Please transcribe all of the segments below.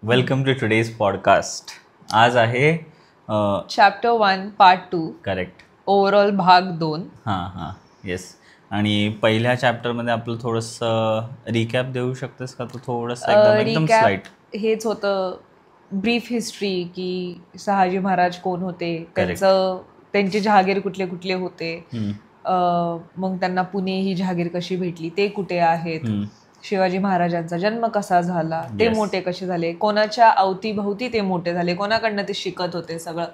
Welcome to today's podcast. आज आहे chapter 1 part 2 correct overall भाग 2. हां येस. आणि पहिल्या चॅप्टरमध्ये आपलं थोडंसं रिकॅप देऊ शकतेस का तू? थोडंसं एकदम स्लाइट. हेच होतं ब्रीफ हिस्ट्री की शहाजी महाराज कोण होते, त्यांचे जहागीर कुठले कुठले होते, मग त्यांना पुणे ही जहागीर कशी भेटली, ते कुठे आहेत, शिवाजी महाराजांचा जन्म कसा झाला, ते मोठे कसे झाले, कोणाच्या अवतीभवती ते मोठे झाले, कोणाकडनं ते शिकत होते सगळं.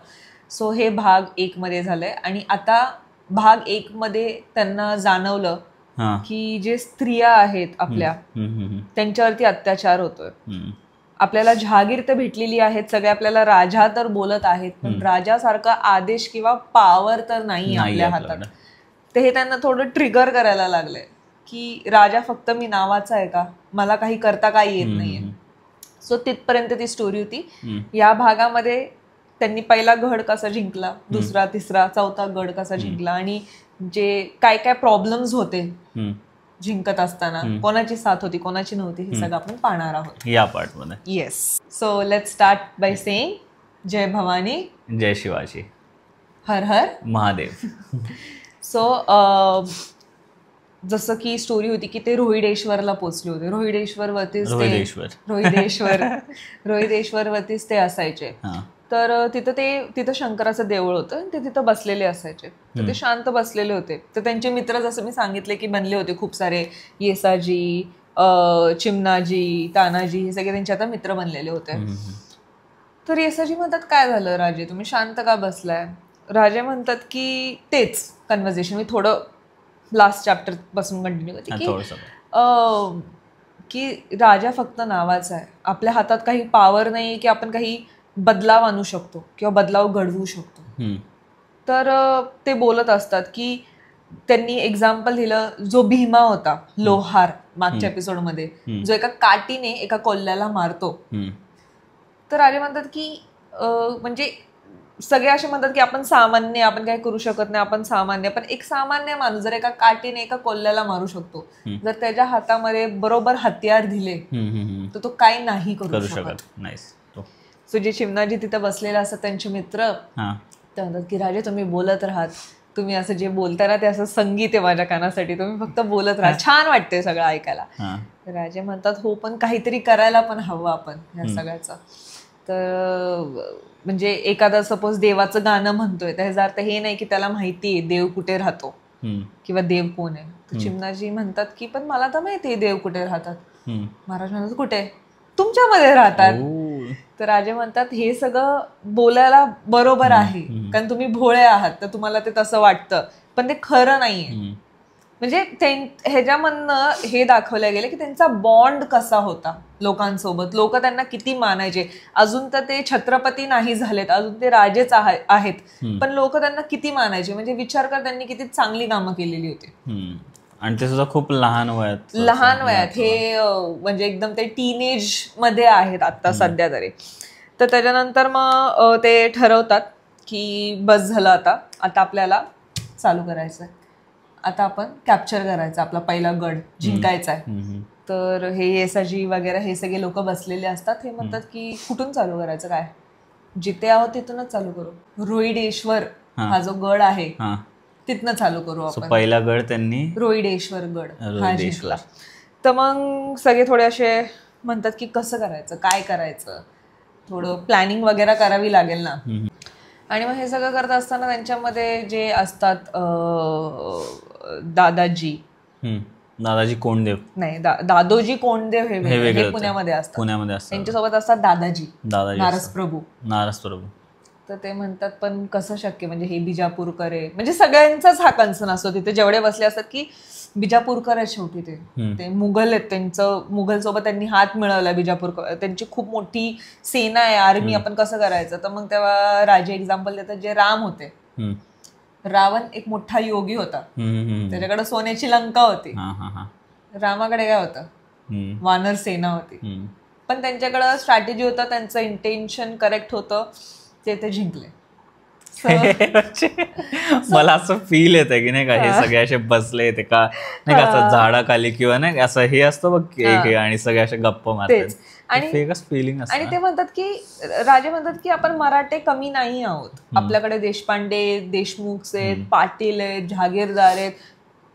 सो हे भाग 1 मध्ये झालंय. आणि आता भाग 1 मध्ये त्यांना जाणवलं की जे स्त्रिया आहेत आपल्या त्यांच्यावरती अत्याचार होतोय. आपल्याला जहागीर तर भेटलेली आहेत, सगळे आपल्याला राजा तर बोलत आहेत, पण राजासारखा आदेश किंवा पॉवर तर नाही आपल्या हातात. तर हे त्यांना थोडं ट्रिगर करायला लागलंय की राजा फक्त मी नावाचा आहे का, मला काही करता काही येत नाहीये. सो तिथपर्यंत ती स्टोरी होती. या भागामध्ये त्यांनी पहिला गड कसा जिंकला, दुसरा तिसरा चौथा गड कसा जिंकला, आणि जे काय काय प्रॉब्लेम्स होते जिंकत असताना, कोणाची साथ होती कोणाची नव्हती, हे सगळं आपण पाहणार आहोत या पार्ट मध्ये. Yes. So let's start by saying Jai Bhavani, Jai Shivaji, Har her Mahadev. So जसं की स्टोरी होती की ते रोहिडेश्वरला पोचले होते. रोहिडेश्वर वरतीच ते असायचे. तर तिथं शंकराचं देऊळ होतं, ते तिथं बसलेले असायचे. तर ते शांत बसलेले होते. तर त्यांचे मित्र जसं मी सांगितले की बनले होते खूप सारे, येसाजी, चिमणाजी, तानाजी, हे सगळे त्यांचे आता मित्र बनलेले होते. तर येसाजी म्हणतात काय झालं राजे, तुम्ही शांत का बसलाय. राजे म्हणतात की तेच कन्व्हर्सेशन मी थोडं लास्ट चॅप्टर पासून कंटिन्यू करते की राजा फक्त नावाचा आहे, आपल्या हातात काही पॉवर नाही की आपण काही बदलाव आणू शकतो किंवा बदलाव घडवू शकतो. तर ते बोलत असतात की त्यांनी एक्झाम्पल दिलं, जो भीमा होता लोहार मागच्या एपिसोडमध्ये, जो एका काठीने एका कोल्ह्याला मारतो. तर राजे म्हणतात की म्हणजे सगळे असे म्हणतात की आपण सामान्य, आपण काय करू शकत नाही, आपण सामान्य, पण एक सामान्य माणूस जर एका काठीने एका कोल्ह्याला मारू शकतो, जर त्याच्या हातामध्ये बरोबर हत्यार दिले तर तो काही नाही करू शकत. सो जे चिमणाजी तिथं बसलेले असतात त्यांचे मित्र ते म्हणतात की राजे तुम्ही बोलत राहात, तुम्ही असं जे बोलताय ना ते असं संगीत आहे माझ्या कानासाठी, तुम्ही फक्त बोलत राहा, छान वाटते सगळं ऐकायला. राजे म्हणतात हो, पण काहीतरी करायला पण हवं आपण ह्या सगळ्याचं. तर म्हणजे एखादा सपोज देवाचं गाणं म्हणतोय, त्याचा अर्थ हे नाही की त्याला माहिती आहे देव कुठे राहतो किंवा देव कोण आहे. तर चिमणाजी म्हणतात की पण मला तर माहिती आहे देव कुठे राहतात. महाराज म्हणतात कुठे, तुमच्यामध्ये राहतात. तर राजे म्हणतात हे सगळं बोलायला बरोबर आहे, कारण तुम्ही भोळे आहात तर तुम्हाला ते तसं वाटतं, पण ते खरं नाहीये. म्हणजे ह्याच्यामधनं हे दाखवलं गेलं की त्यांचा बॉन्ड कसा होता लोकांसोबत, लोक त्यांना किती मानायचे. अजून तर ते छत्रपती नाही झालेत, अजून ते राजेच आहेत, पण लोक त्यांना किती मानायचे. म्हणजे विचार कर, त्यांनी किती चांगली कामं केलेली होती. आणि ते सुद्धा खूप लहान वयात हे म्हणजे एकदम ते टीनेज मध्ये आहेत आता सध्या तरी. तर त्याच्यानंतर मग ते ठरवतात की बस झालं, आता आपल्याला चालू करायचंय, आता आपण कॅप्चर करायचं, आपला पहिला गड जिंकायचा आहे. तर हे येसाजी वगैरे हे सगळे लोक बसलेले असतात. हे म्हणतात की कुठून चालू करायचं, काय जिथे आहोत तिथूनच चालू करू, रोहिडेश्वर हा जो गड आहे तिथनं चालू करू आपण. पहिला गड त्यांनी रोहिडेश्वर गड हा जिंकला. तर मग सगळे थोडे असे म्हणतात की कसं करायचं, काय करायचं, थोडं प्लॅनिंग वगैरे करावी लागेल ना. आणि मग हे सगळं करत असताना त्यांच्यामध्ये जे असतात दादाजी कोंडदेव नाही, दादोजी कोंडदेव हे पुण्यामध्ये असतात. त्यांच्यासोबत असतात दादाजी नारसप्रभू. तर ते म्हणतात पण कसं शक्य, म्हणजे हे बिजापूरकर आहे, म्हणजे सगळ्यांचाच हा कन्सर्न असतो तिथे जेवढे बसले असतात की बिजापूरकर आहेत शेवटी, ते मुघल आहेत, त्यांचं मुघल सोबत त्यांनी हात मिळवला, बिजापूरकर त्यांची खूप मोठी सेना आहे, आर्मी, आपण कसं करायचं. तर मग तेव्हा राजे एक्झाम्पल देतात जे राम होते. रावण एक मोठा योगी होता, त्याच्याकडे सोन्याची लंका होती. रामाकडे काय होतं, वानर सेना होती. पण त्यांच्याकडं स्ट्रॅटेजी होता, त्यांचं इंटेन्शन करेक्ट होतं, ते जिंकले. मला असं फील येतं की नाही का हे सगळे असे बसले ते का नाही का असं झाडाखाली किंवा नाही असं हे असतं बघ हे आणि सगळे असे गप्पा मारतात आणि फिलिंग असतं. आणि ते म्हणतात की राजे म्हणतात की आपण मराठे कमी नाही आहोत, आपल्याकडे देशपांडे, देशमुख आहेत, पाटील आहेत, जहागीरदार आहेत,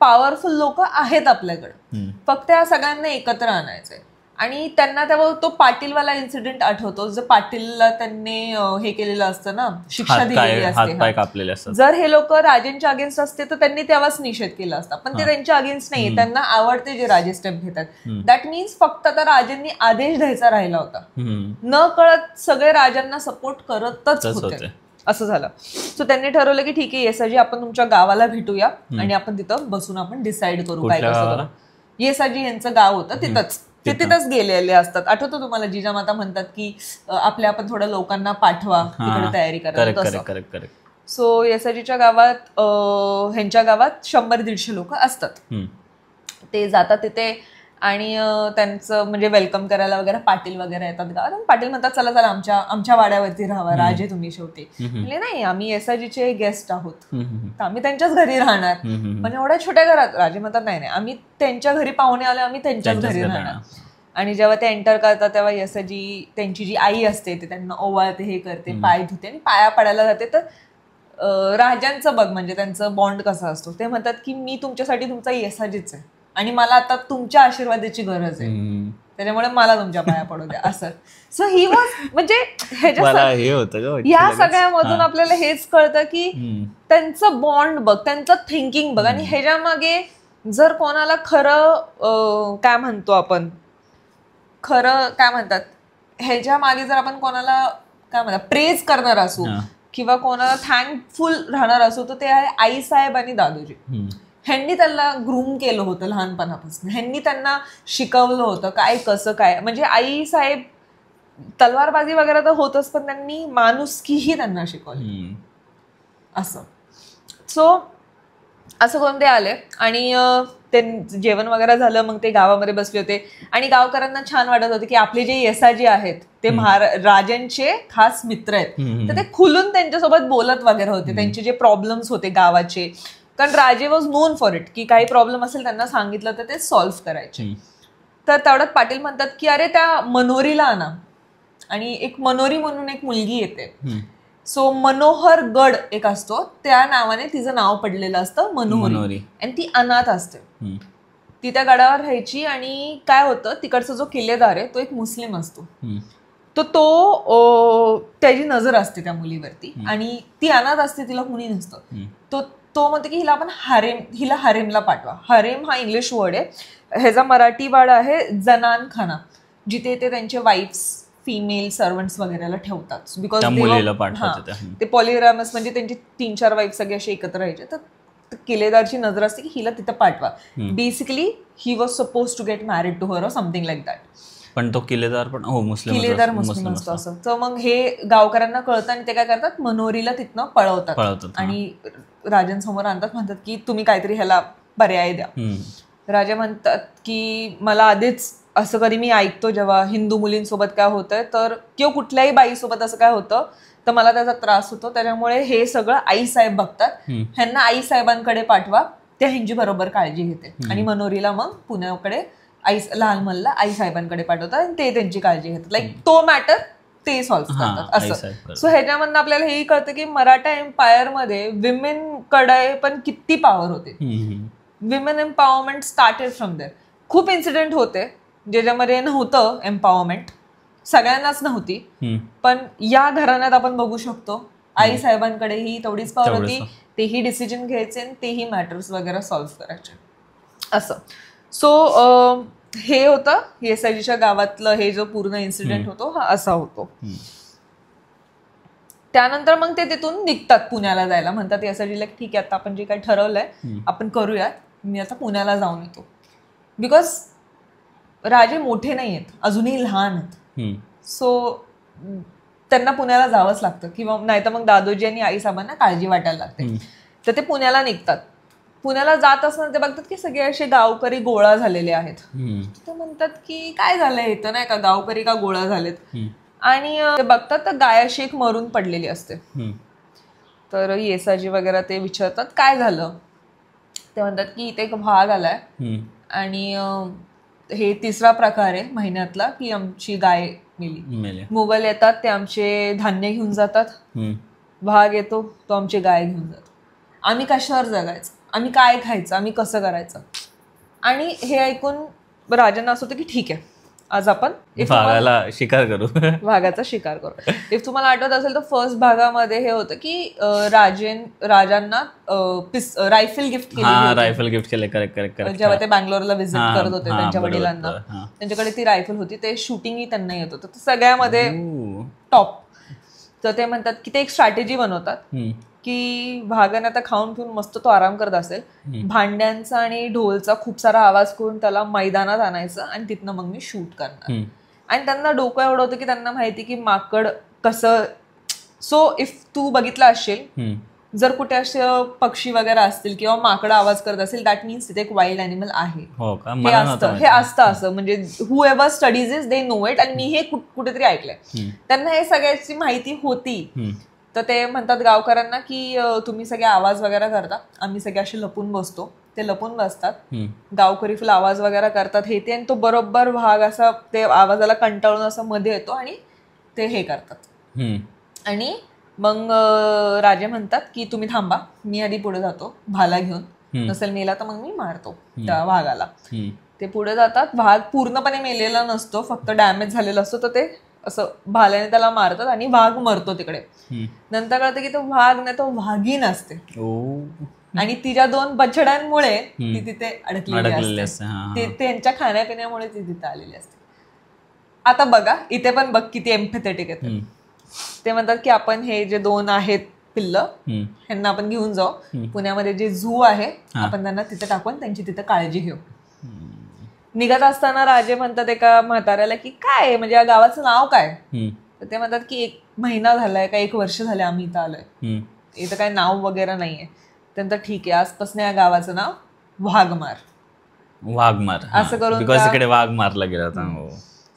पॉवरफुल लोक आहेत आपल्याकडे, फक्त या सगळ्यांना एकत्र आणायचंय. आणि त्यांना तेव्हा तो पाटीलवाला इन्सिडेंट आठवतो, जो पाटीलला त्यांनी हे केलेलं असतं ना, शिक्षा दिलेली असते. जर हे लोक राजेंच्या अगेन्स्ट असते तर त्यांनी तेव्हाच निषेध केला असता, पण ते त्यांच्या अगेन्स्ट नाही, त्यांना आवडते जे राजे स्टेप घेतात. दॅट मीन्स फक्त आता राजांनी आदेश द्यायचा राहिला होता, न कळत सगळे राजांना सपोर्ट करतच होते, असं झालं. सो त्यांनी ठरवलं की ठीक आहे येसाजी, आपण तुमच्या गावाला भेटूया आणि आपण तिथं बसून आपण डिसाईड करू काय कसं करू. येसाजी यांचं गाव होतं तिथंच, ते तिथंच गेलेले असतात. आठवतं तुम्हाला जिजामाता म्हणतात की आपल्या आपण थोड्या लोकांना पाठवा तिकडे तयारी करायला. सो येसाजीच्या गावात ह्यांच्या गावात 100-150 लोक असतात. ते जातात तिथे आणि त्यांचं म्हणजे वेलकम करायला वगैरे पाटील वगैरे येतात गावात. आणि पाटील म्हणतात चला चला आमच्या वाड्यावरती राहावा, राजे तुम्ही शेवटी. म्हणजे नाही, आम्ही येसाजीचे गेस्ट आहोत, तर आम्ही त्यांच्याच घरी राहणार. पण एवढ्या छोट्या घरात राजे म्हणतात नाही नाही, आम्ही त्यांच्या घरी पाहुणे आले, आम्ही त्यांच्याच घरी राहणार. आणि जेव्हा ते एंटर करतात तेव्हा येसाजी त्यांची जी आई असते ते त्यांना ओवाळते, हे करते, पाय धुते आणि पाया पडायला जाते. तर राजांचं बघ म्हणजे त्यांचं बॉन्ड कसा असतो, ते म्हणतात की मी तुमच्यासाठी तुमचा येसाजीच आहे आणि मला आता तुमच्या आशीर्वादाची गरज आहे, त्याच्यामुळे मला तुमच्या पाया पडू द्या असं. सो ही वॉज म्हणजे या सगळ्यामधून आपल्याला हेच कळतं की त्यांचं बॉन्ड बघ, त्यांचं थिंकिंग बघ. आणि ह्याच्या मागे जर कोणाला खरं काय म्हणतो आपण, खरं काय म्हणतात, ह्याच्या मागे जर आपण कोणाला काय म्हणतात प्रेज करणार असू किंवा कोणाला थँकफुल राहणार असू तर ते आहे आईसाहेब आणि दादोजी. ह्यांनी त्यांना ग्रूम केलं होतं लहानपणापासून, ह्यांनी त्यांना शिकवलं होतं काय कसं काय. म्हणजे आई साहेब तलवारबाजी वगैरे तर होतच, पण त्यांनी माणुसकीही त्यांना शिकवली असं. सो असं करून ते आले आणि ते जेवण वगैरे झालं. मग ते गावामध्ये बसले होते आणि गावकऱ्यांना छान वाटत होते की आपले जे येसाजी आहेत ते राजांचे खास मित्र आहेत, तर ते खुलून त्यांच्यासोबत बोलत वगैरे होते, त्यांचे जे प्रॉब्लेम्स होते गावाचे. कारण राजे वॉज नोन फॉर इट की काही प्रॉब्लेम असेल त्यांना सांगितलं तर ते सॉल्व्ह करायचे. तर तेवढ्यात पाटील म्हणतात की अरे त्या मनोरीला आणा. आणि एक मनोरी म्हणून एक मुलगी येते. सो मनोहर गड एक असतो, त्या नावाने तिचं नाव पडलेलं असतं मनोहरी, आणि ती अनाथ असते. ती त्या गडावर राहायची. आणि काय होतं, तिकडचा जो किल्लेदार आहे तो एक मुस्लिम असतो, तो त्याची नजर असते त्या मुलीवरती आणि ती अनाथ असते, तिला कुणी नसतं. तो म्हणतो की हिला हरेमला पाठवा. हरेम हा इंग्लिश वर्ड आहे, ह्याचा मराठी वर्ड आहे जनानखाना, जिथे ते त्यांचे वाईफ्स फिमेल सर्वंट्स वगैरेला ठेवतात. बिकॉज ते पॉलिग्रामस म्हणजे त्यांची 3-4 वाईफ सगळे असे एकत्र राहायचे. तर किल्लेदारची नजर असते की हिला तिथं पाठवा. Basically he was suppose to get married to her or something like that. पण तो किल्लेदार पण किल्लेदार मुस्लिम असतो असं. तर मग हे गावकऱ्यांना कळतं आणि ते काय करतात, मनोरीला तिथनं पळवतात आणि राजांसमोर आणतात. म्हणतात की तुम्ही काहीतरी ह्याला पर्याय द्या. राजा म्हणतात की मला आधीच असं कधी मी ऐकतो जेव्हा हिंदू मुलींसोबत काय होतंय तर किंवा कुठल्याही बाईसोबत असं काय होतं तर मला त्याचा त्रास होतो, त्याच्यामुळे हे सगळं आईसाहेब बघतात, ह्यांना आईसाहेबांकडे पाठवा, त्या ह्यांची बरोबर काळजी घेते. आणि मनोरीला मग पुण्याकडे लहान मल्ला आईसाहेबांकडे पाठवतात आणि ते त्यांची काळजी घेतात. लाईक तो मॅटर ते सॉल्व्ह करतात असं. सो ह्याच्यामधनं आपल्याला हेही कळतं की मराठा एम्पायर मध्ये विमेनकडे पण किती पॉवर होते. Women empowerment started from there. खूप इन्सिडेंट होते ज्याच्यामध्ये नव्हतं एम्पॉवरमेंट, सगळ्यांनाच नव्हती, पण या घराण्यात आपण बघू शकतो आई साहेबांकडेही तेवढीच पॉवर होती, तेही डिसिजन घ्यायचे आणि तेही मॅटर्स वगैरे सॉल्व्ह करायचे असं. सो हे होतं येसाजीच्या गावातलं हे जो पूर्ण इन्सिडेंट होतो हा असा होतो. त्यानंतर मग ते तिथून निघतात पुण्याला जायला. म्हणतात येसाजीला ठीक आहे आता आपण जे काही ठरवलंय आपण करूयात, मी आता पुण्याला जाऊन येतो. बिकॉज राजे मोठे नाही आहेत, अजूनही लहान आहेत. सो त्यांना पुण्याला जावंच लागतं किंवा नाही तर मग दादोजी आणि आईसाहेबांना काळजी वाटायला लागते. तर ते पुण्याला निघतात. पुण्याला जात असताना ते बघतात की सगळे असे गावकरी गोळा झालेले आहेत. ते म्हणतात की काय झालंय इथं, नाही का गावकरी का गोळा झालेत. आणि ते बघतात तर गायाशी एक मरून पडलेली असते. तर येसाजी वगैरे ते विचारतात काय झालं. ते म्हणतात की इथे एक वाघ आलाय आणि हे तिसरा प्रकार आहे महिन्यातला की आमची गाय मेली. मुघल येतात, ते आमचे धान्य घेऊन जातात. वाघ येतो, तो आमची गाय घेऊन जातो. आम्ही कशावर जगायचं, आम्ही काय खायचं, आम्ही कसं करायचं. आणि हे ऐकून राजांना असं होतं की ठीक आहे, आज आपण वाघाला शिकार करू, वाघाचा शिकार करू. इफ तुम्हाला आठवत असेल तर फर्स्ट भागामध्ये हे होतं की राजांना रायफल गिफ्ट केली, रायफल गिफ्ट केले. करेक्ट. जेव्हा ते बँगलोरला व्हिजिट करत होते त्यांच्या वडिलांना, त्यांच्याकडे ती रायफल होती. ते शूटिंगही त्यांना येत होतं, सगळ्यामध्ये टॉप. तर ते म्हणतात की ते एक स्ट्रॅटेजी बनवतात की वाघाने आता खाऊन पिऊन मस्त तो आराम करत असेल, भांड्यांचा आणि ढोलचा खूप सारा आवाज करून त्याला मैदानात आणायचं आणि तिथनं मग मी शूट करणार. आणि त्यांना डोकं एवढं होतं की त्यांना माहिती की माकड कसं. सो इफ तू बघितलं असेल, जर कुठे असे पक्षी वगैरे असतील किंवा माकडं आवाज करत असेल, दॅट मीन्स तिथे एक वाईल्ड अॅनिमल आहे. हे असतं असं, म्हणजे whoever studies is they know it. आणि मी हे कुठेतरी ऐकलंय, त्यांना हे सगळ्याची माहिती होती. तर ते म्हणतात गावकऱ्यांना की तुम्ही सगळे आवाज वगैरे करता, आम्ही सगळे असे लपून बसतो. ते लपून बसतात, गावकरी फुल आवाज वगैरे करतात हे ते, आणि तो बरोबर वाघ असा ते आवाजाला कंटाळून असं मध्ये येतो आणि ते हे करतात. आणि मग राजे म्हणतात की तुम्ही थांबा, मी आधी पुढे जातो भाला घेऊन, नसेल मेला तर मग मी मारतो त्या वाघाला. ते पुढे जातात, वाघ पूर्णपणे मेलेला नसतो, फक्त डॅमेज झालेला असतो. तर ते असं भाल्याने त्याला मारतात आणि वाघ मरतो तिकडे. नंतर कळतं की तो वाघ नाही, तो वाघीण असते आणि तिच्या 2 बछड्यांमुळे ती तिथे अडकलेली असते. त्यांच्या खाण्यापिण्यामुळे ती तिथे आलेली असते. आता बघा इथे पण बघ किती एम्पॅथेटिक आहे. ते म्हणतात की आपण हे जे 2 आहेत पिल्लं, ह्यांना आपण घेऊन जाऊ पुण्यामध्ये जे झू आहे, आपण त्यांना तिथे टाकून त्यांची तिथे काळजी घेऊ. निघत असताना राजे म्हणतात एका म्हाताऱ्याला की काय म्हणजे या गावाचं नाव काय. तर ते म्हणतात की 1 महिना झालाय का 1 वर्ष झालंय आम्ही इथं आलोय, इथं काय नाव वगैरे नाहीये. त्यानंतर ठीक आहे, आजपासून या गावाचं नाव वाघमार असं करून, बिकॉज इकडे वाघ मारला गेला होता.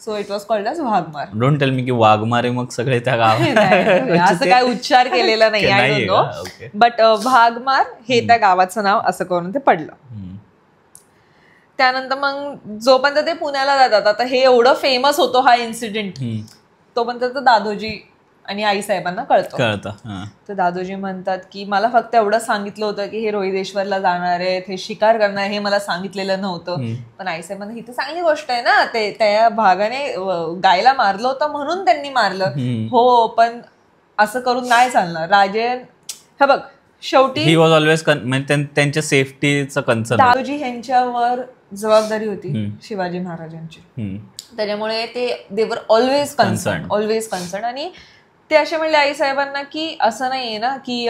So it was called as Waghmar. Don't tell me की वाघमारे मग सगळे त्या गावात असं काय उच्चार केलेला नाही, I don't know, but Waghmar हे त्या गावाचं नाव असं करून ते पडलं. त्यानंतर मग जोपर्यंत ते पुण्याला जातात, आता हे एवढं फेमस होतो हा इन्सिडेंट, तोपर्यंत दादोजी आणि आईसाहेबांना कळतं. तर दादोजी म्हणतात की मला फक्त एवढं सांगितलं होतं की हे रोहिदेश्वरला जाणार आहेत, हे शिकार करणार, हे मला सांगितलेलं नव्हतं. पण आईसाहेबांना ही तर चांगली गोष्ट आहे ना, ते त्या भागाने गायला मारलं होतं म्हणून त्यांनी मारलं. हो, पण असं करून नाही चालणार. राजे हे बघ, शेवटी ही वॉज ऑलवेज त्यांच्या सेफ्टीचं कन्सर्न. दादोजी यांच्यावर जबाबदारी होती शिवाजी महाराजांची, त्याच्यामुळे ते दे वर ऑलवेज कन्सर्न. आणि ते असे म्हणले आईसाहेबांना की असं नाहीये ना की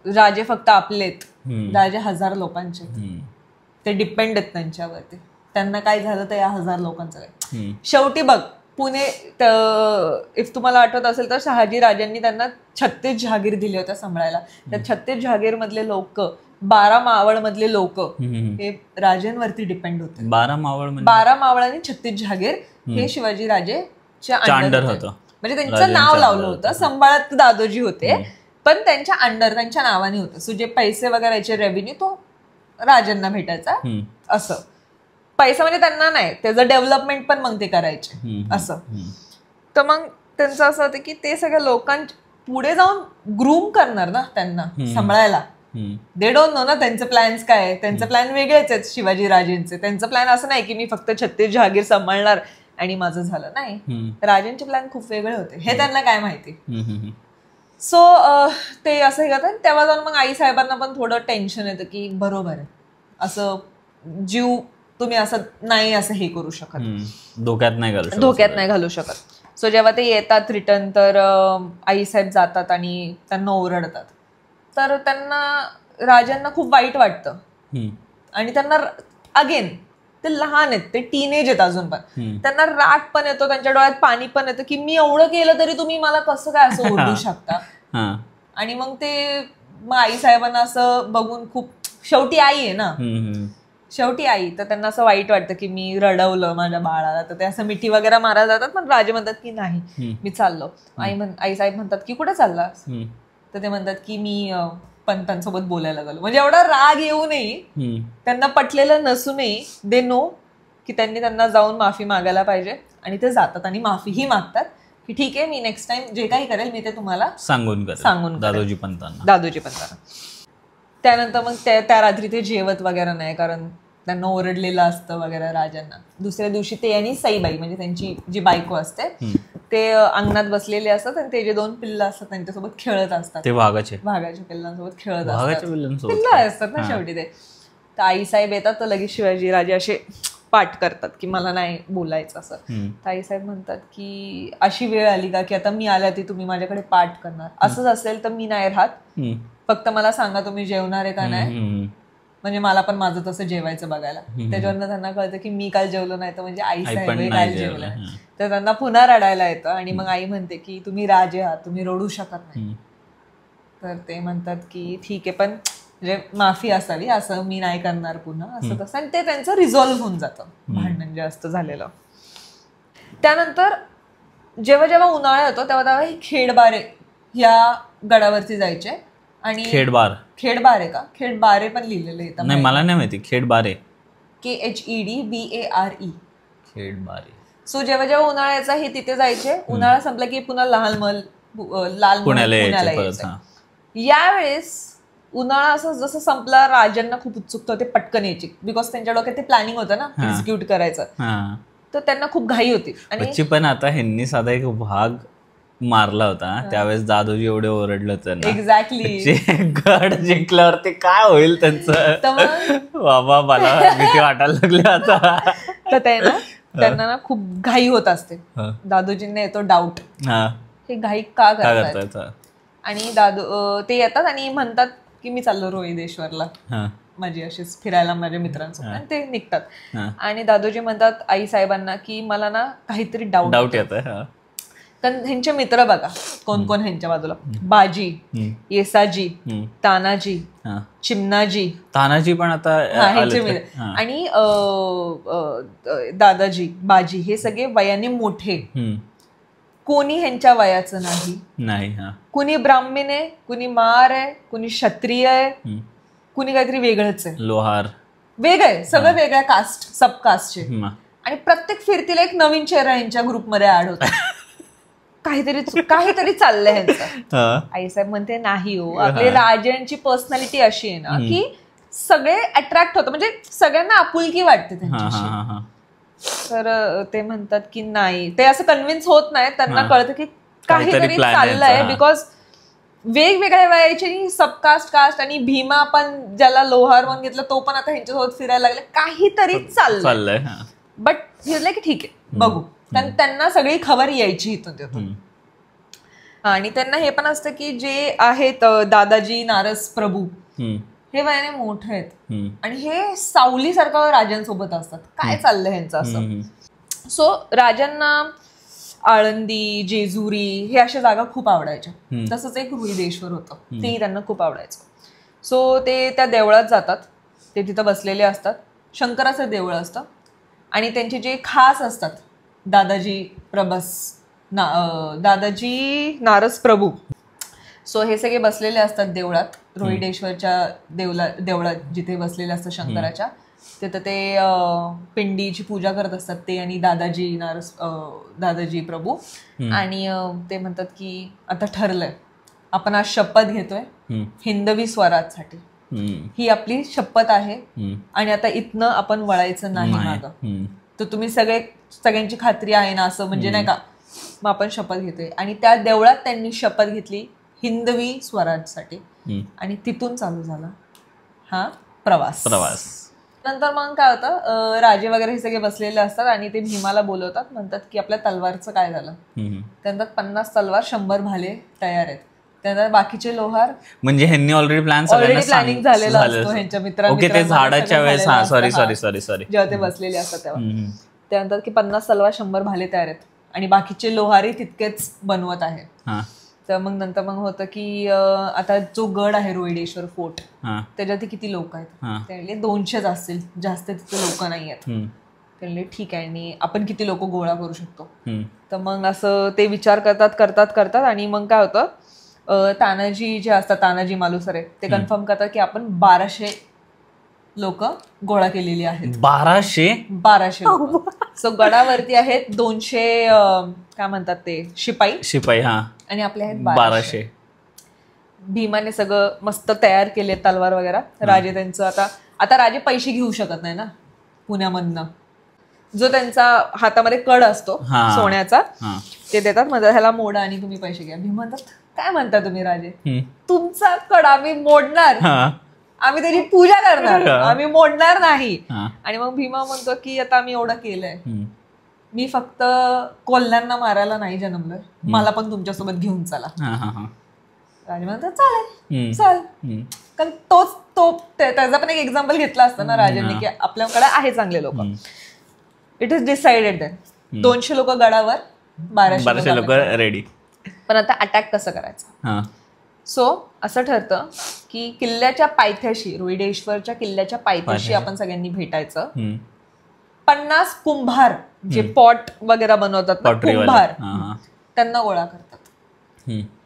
राजे फक्त आपलेत, राजे 1000 लोकांचे, ते डिपेंड आहेत त्यांच्यावरती. त्यांना काय झालं तर या 1000 लोकांचं काय. शेवटी बघ पुणे, इफ तुम्हाला आठवत असेल तर शहाजी राजांनी त्यांना 36 जहागीर दिले होत्या सांभाळायला. त्या 36 जहागीर मधले लोक, 12 मावळ मधले लोक हे राजांवरती डिपेंड होते. 12 मावळ आणि 36 जहागीर हे शिवाजी राजेच्या अंडर होतं. म्हणजे त्यांचं नाव लावलं होतं, सांभाळत दादोजी होते, पण त्यांच्या अंडर त्यांच्या नावाने होतं. सो जे पैसे वगैरे याचे रेव्हेन्यू तो राजांना भेटायचा. असं पैसा म्हणजे त्यांना नाही, त्याचं डेव्हलपमेंट पण मग ते करायचे असं. तर मग त्यांचं असं होतं की ते सगळ्या लोकांच्या पुढे जाऊन ग्रूम करणार ना त्यांना सांभाळायला. दे डोंट नो ना त्यांचे प्लॅन्स काय आहे. त्यांचे प्लॅन वेगळेच आहेत शिवाजी राजेंचे. त्यांचं प्लॅन असं नाही की मी फक्त 36 जहागीर सांभाळणार आणि माझं झालं, नाही. राजांचे प्लॅन खूप वेगळे होते, हे त्यांना काय माहिती. सो ते असं हे करतात. तेव्हा जाऊन मग आई साहेबांना पण थोडं टेन्शन येतं की बरोबर आहे, असं जीव तुम्ही असं नाही असं हे करू शकत, धोक्यात नाही घालू शकत. सो जेव्हा ते येतात रिटर्न तर आईसाहेब जातात आणि त्यांना ओरडतात. तर त्यांना राजांना खूप वाईट वाटतं आणि त्यांना अगेन ते लहान आहेत, ते टीनेज आहेत अजून पण, त्यांना राग पण येतो, त्यांच्या डोळ्यात पाणी पण येतं की मी एवढं केलं तरी तुम्ही मला कसं काय असं ओरडू शकता. आणि मग ते आई साहेबांना असं बघून खूप, शेवटी आई आहे ना, शेवटी आई, तर त्यांना असं वाईट वाटतं की मी रडवलं माझ्या बाळाला. तर ते असं मिठी वगैरे मारायला जातात, पण राजे म्हणतात की नाही मी चाललो. आई साहेब म्हणतात की कुठे चाललास. तर ते म्हणतात की मी पंतांसोबत बोलायला गेलो. म्हणजे एवढा राग येऊनही, त्यांना पटलेलं नसूनही दे नो की त्यांना जाऊन माफी मागायला पाहिजे. आणि ते जातात आणि माफीही मागतात की ठीक आहे, मी नेक्स्ट टाइम जे काही करेल मी ते तुम्हाला सांगून दादोजी पंतांना. त्यानंतर मग त्या रात्री ते जेवत वगैरे नाही, कारण त्यांना ओरडलेलं असतं वगैरे राजांना. दुसऱ्या दिवशी ते आणि साईबाई म्हणजे त्यांची जी बायको असते ते अंगणात बसलेले असतात आणि ते जे 2 पिल्लं असतात त्यांच्यासोबत खेळत असतात. ते वाघाच्या पिल्लांसोबत खेळत असतात. पिल्लं असतात ना शेवटी ते. तर आईसाहेब येतात तर लगेच शिवाजी राजे असे पाठ करतात की मला नाही बोलायचं असं. तर आईसाहेब म्हणतात की अशी वेळ आली का की आता मी आल्या ती तुम्ही माझ्याकडे पाठ करणार? असंच असेल तर मी नाही राहत, फक्त मला सांगा तुम्ही जेवणार आहे का नाही, म्हणजे मला पण माझं तसं जेवायचं बघायला. त्याच्यावरनं त्यांना कळतं की मी काल जेवलो नाही तर म्हणजे आई साहेब काल जेवलं नाही. तर त्यांना पुन्हा रडायला येतं आणि मग आई म्हणते की तुम्ही राजे आहात, तुम्ही रडू शकत नाही. तर ते म्हणतात की ठीक आहे, पण म्हणजे माफी असावी, असं मी नाही करणार पुन्हा, असं तसं. आणि ते त्यांचं रिझॉल्व्ह होऊन जातं भांडण जास्त झालेलं. त्यानंतर जेव्हा जेव्हा उन्हाळा येतो तेव्हा हे खेडबारे या गडावरती जायचे. आणि खेडबारे का खेडबारे पण लिहिलेले आहेत, नाही मला नाही माहिती. खेडबारे KHEDBARE खेडबारे. सो जेव्हा जेव्हा उन्हाळ्याचा हे तिथे जायचे. उन्हाळा संपला की पुन्हा लाल पुण्याला यायचं. यावेळेस उन्हाळा असं जसं संपला, राजांना खूप उत्सुकता होते पटकन यायची, बिकॉज त्यांच्या डोक्यात ते प्लॅनिंग होतं ना एक्झिक्यूट करायचं. तर त्यांना खूप घाई होती. आणि पण आता ह्यांनी साधा एक भाग मारला होता त्यावेळेस दादोजी एवढे ओरडलं होतं. एक्झॅक्टली. गड जिंकल्यावर ते काय होईल त्यांचं, बाबा मला भीती वाटायला लागली आता. तर त्यांना ना खूप घाई होत असते. दादोजींना येतो डाऊट, हे घाई का करतात. आणि ते येतात आणि म्हणतात की मी चाललो रोहिदेश्वरला माझी अशीच फिरायला माझ्या मित्रांसोबत. आणि ते निघतात. आणि दादोजी म्हणतात आई साहेबांना की मला ना काहीतरी डाऊट येत. कारण ह्यांचे मित्र बघा कोण कोण ह्यांच्या बाजूला, बाजी, येसाजी, तानाजी, चिमणाजी. तानाजी पण आता ह्यांचे मित्र. आणि दादाजी, बाजी हे सगळे वयाने मोठे. कोणी ह्यांच्या वयाचं नाही. कुणी ब्राह्मण आहे, कुणी मार आहे, कुणी क्षत्रिय आहे, कुणी काहीतरी वेगळंच आहे, लोहार वेगळं आहे, सगळं वेगळ्या कास्ट सबकास्टचे. आणि प्रत्येक फिरतीला एक नवीन चेहरा यांच्या ग्रुपमध्ये ऍड होता. काहीतरी चाललंय ह्यांचं. आईसाहेब म्हणते नाही हो, आपली राजांची पर्सनॅलिटी अशी आहे ना की सगळे अट्रॅक्ट होतं, म्हणजे सगळ्यांना आपुलकी वाटते त्यांच्याशी. तर ते म्हणतात की नाही, ते असं कन्व्हिन्स होत नाही. त्यांना कळतं की काहीतरी चाललंय, बिकॉज वेगवेगळ्या वयाची सबकास्ट. आणि भीमा पण ज्याला लोहार म्हणून घेतलं तो पण आता ह्यांच्यासोबत फिरायला लागले, काहीतरी चाललंय. बट हिरलं की ठीक आहे बघू, कारण त्यांना सगळी खबर यायची इथून तिथून. आणि त्यांना हे पण असतं की जे आहेत दादाजी नारस प्रभू हे वयाने मोठे आहेत आणि हे सावलीसारखं राजांसोबत असतात. काय चाललंय ह्यांचं असं. सो राजांना आळंदी, जेजुरी हे अशा जागा खूप आवडायच्या. तसंच एक रोहिदेश्वर होतं, तेही त्यांना खूप आवडायचं. सो ते त्या देवळात जातात, ते तिथं बसलेले असतात. शंकराचं देवळ असतं आणि त्यांचे जे खास असतात दादाजी नारस प्रभू. सो हे सगळे बसलेले असतात देवळात, रोहिडेश्वरच्या देवळात जिथे बसलेले असतात शंकराच्या. तिथं ते पिंडीची पूजा करत असतात ते आणि दादाजी प्रभू. आणि ते म्हणतात की आता ठरलंय, आपण आज शपथ घेतोय हिंदवी स्वराजसाठी, ही आपली शपथ आहे आणि आता इथनं आपण वळायचं नाही मागं. तर तुम्ही सगळ्यांची खात्री आहे ना, असं म्हणजे नाही का. मग आपण शपथ घेतोय. आणि त्या देवळात त्यांनी शपथ घेतली हिंदवी स्वराजसाठी. आणि तिथून चालू झाला हा प्रवास. नंतर मग काय होतं, राजे वगैरे हे सगळे बसलेले असतात आणि ते भीमाला बोलवतात. म्हणतात की आपल्या तलवारचं काय झालं. त्यानंतर 50 तलवार 100 भाले तयार आहेत. त्यानंतर बाकीचे लोहार, म्हणजे ह्यांनी ऑलरेडी प्लॅनिंग झालेला असतो ह्यांच्या मित्रांच्या जेव्हा ते बसलेले असतात तेव्हा. त्यानंतर की 50 तलवार 100 भाले तयार आहेत आणि बाकीचे लोहारही तितकेच बनवत आहेत. तर मग नंतर मग होतं की आता जो गड आहे रोहिडेश्वर फोर्ट, त्याच्यात किती लोक आहेत. त्यामुळे 200 असतील, जास्त तिथे लोक नाही आहेत. त्यामुळे ठीक आहे, आणि आपण किती लोक गोळा करू शकतो. तर मग असं ते विचार करतात आणि मग काय होतं, तानाजी जे असतात, तानाजी मालुसरे, ते कन्फर्म करतात की आपण 1200 लोक गोळा केलेली आहेत. 1200 सो गडावरती आहेत 200 काय म्हणतात ते शिपाई हा, आणि आपले आहेत 1200. भीमाने सगळं मस्त तयार केले, तलवार वगैरे. राजे त्यांचं आता राजे पैसे घेऊ शकत नाही ना पुण्यामधनं. जो त्यांचा हातामध्ये कड असतो सोन्याचा, ते देतात, मग ह्याला मोडा आणि तुम्ही पैसे घ्या. भीम म्हणतात, काय म्हणता तुम्ही राजे, तुमचा कड आम्ही मोडणार, आम्ही त्याची पूजा करणार, आम्ही मोडणार नाही. आणि मग भीमा म्हणतो की आता आम्ही एवढं केलंय, मी फक्त कोल्ह्यांना मारायला नाही जन्मलोय, मला पण तुमच्यासोबत घेऊन चला. राजे म्हणतात चालेल, चल. कारण त्याचा पण एक एक्झाम्पल घेतला असता ना राजांनी की आपल्याकडे आहे चांगले लोक. इट इज डिसाइडेड देन 200 लोक गडावर, 1200 लोक रेडी. पण आता अटॅक कसं करायचं. सो असं ठरतं की किल्ल्याच्या पायथ्याशी, रोहिडेश्वरच्या किल्ल्याच्या पायथ्याशी आपण सगळ्यांनी भेटायचं. 50 कुंभार जे पॉट वगैरे बनवतात ना, कुंभार, त्यांना गोळा करतात.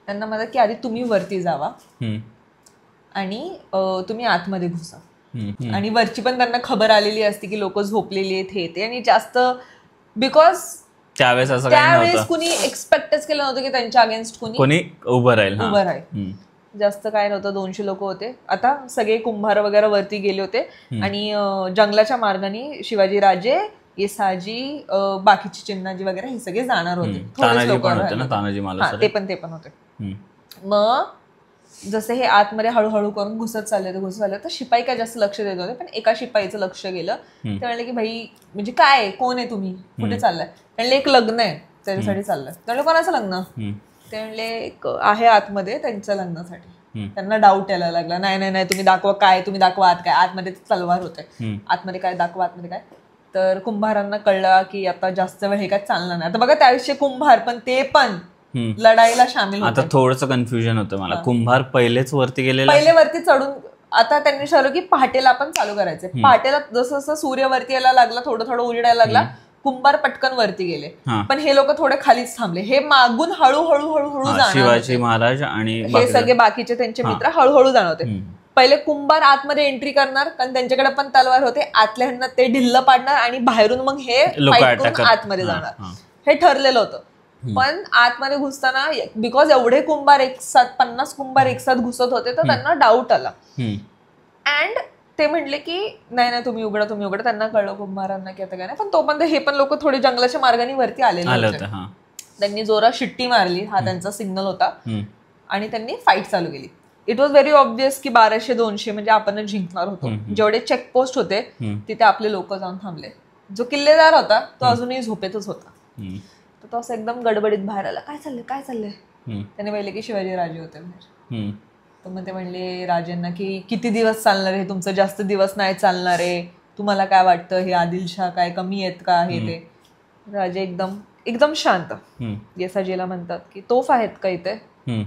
त्यांना म्हणतात की आधी तुम्ही वरती जावा आणि तुम्ही आतमध्ये घुसा. आणि वरची पण त्यांना खबर आलेली असते की लोक झोपलेली आहेत हे ते, आणि जास्त बिकॉज त्यावेळेस कुणी एक्सपेक्टच केलं नव्हतं की त्यांच्या अगेन्स्ट कुणी उभं राहील. जास्त काय नव्हतं, 200 लोक होते. आता सगळे कुंभार वगैरे वरती गेले होते आणि जंगलाच्या मार्गाने शिवाजी राजे, येसाजी, बाकीची चिन्हाजी वगैरे हे सगळे जाणार होते. ते पण होते. मग जसे हे आतमध्ये हळूहळू करून घुसत चालले तर शिपाई काय जास्त लक्ष देत होते, पण एका शिपाईचं लक्ष गेलं. ते म्हणले की भाई म्हणजे काय, कोण आहे तुम्ही, कुठे चाललाय. म्हणले एक लग्न आहे त्याच्यासाठी चाललंय. म्हणले कोणाचं लग्न. ते म्हणले एक आहे आतमध्ये त्यांच्या लग्नासाठी. त्यांना डाऊट यायला लागला, नाही तुम्ही दाखवा काय, तुम्ही दाखवा आत काय. आतमध्ये तलवार होते, आतमध्ये काय दाखवा, आतमध्ये काय. तर कुंभारांना कळलं की आता जास्त वेळ हे काय चालणार नाही. आता बघा त्याविषयी कुंभार पण ते पण लढाईला सामील होते. आता थोडंसं कन्फ्युजन होतं मला. कुंभार पहिलेच वरती गेलेले, पहिले वरती चढून. आता त्यांनी ठरवलं की पहाटेला आपण चालू करायचं. पहाटेला जसं जसं सूर्य वरती यायला लागला, थोडं उजेडायला लागला, कुंभार पटकन वरती गेले. पण हे लोक थोडे खालीच थांबले. हे मागून हळूहळू जाणार, शिवाजी महाराज आणि हे सगळे बाकीचे त्यांचे मित्र हळूहळू जाणार होते. पहिले कुंभार आतमध्ये एंट्री करणार, कारण त्यांच्याकडे पण तलवार होते. आतल्या ते ढिल्ल पाडणार आणि बाहेरून मग हे फाईट करून आतमध्ये जाणार, हे ठरलेलं होतं. पण आतमध्ये घुसताना बिकॉज एवढे कुंभार एकसाथ, 50 कुंभार एकसाथ घुसत होते, तर त्यांना डाऊट आला. अँड ते म्हणले की नाही तुम्ही उघडा. त्यांना कळलं कुंभारांना की आता काय नाही. पण तोपर्यंत हे पण लोक थोडे जंगलाच्या मार्गाने वरती आलेले होते. त्यांनी जोरात शिट्टी मारली, हा त्यांचा सिग्नल होता, आणि त्यांनी फाईट चालू केली. इट वॉज व्हेरी ऑब्व्हियस की 1200-200 म्हणजे आपणच जिंकणार होतो. जेवढे चेकपोस्ट होते तिथे आपले लोक जाऊन थांबले. जो किल्लेदार होता तो अजूनही झोपेतच होता. तर तो असं एकदम गडबडीत बाहेर आला, काय चाललंय. त्याने पाहिले की शिवाजी राजे होते बाहेर. तर मग ते म्हणले राजांना की किती दिवस चालणार आहे तुमचं, जास्त दिवस नाही चालणार आहे, तुम्हाला काय वाटतं, हे आदिलशाह काय कमी आहेत का, हे ते. राजे एकदम शांत. येसाजीला म्हणतात की तोफ आहेत का इथे,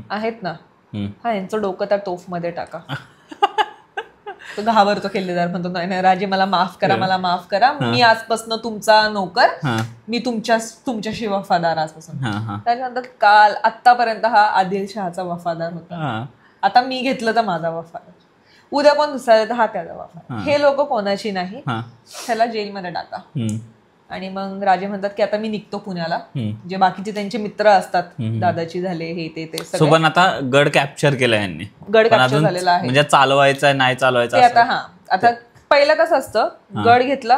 आहेत ना, हा यांचं डोकं त्या तोफ मध्ये टाका. तो घाबरतो किल्लेदार, म्हणतो नाही राजे मला माफ करा, मी आजपासून तुमचा नोकर, मी तुमच्याशी वफादार आजपासून. त्याच्यानंतर काल आतापर्यंत हा आदिलशहाचा वफादार होता, आता मी घेतलं तर माझा वफादार, उद्या कोण दुसरा तर हा त्याचा वफादार. हे लोक कोणाची नाही, त्याला जेलमध्ये टाका. आणि मग राजे म्हणतात की आता मी निघतो पुण्याला. जे बाकीचे त्यांचे मित्र असतात, दादाची झाले हे ते पण आता गड कॅप्चर केला यांनी, गड कॅप्चर झालेला आहे. म्हणजे चालवायचा नाही चालवायचा आता पहिलं कसं असतं, गड घेतला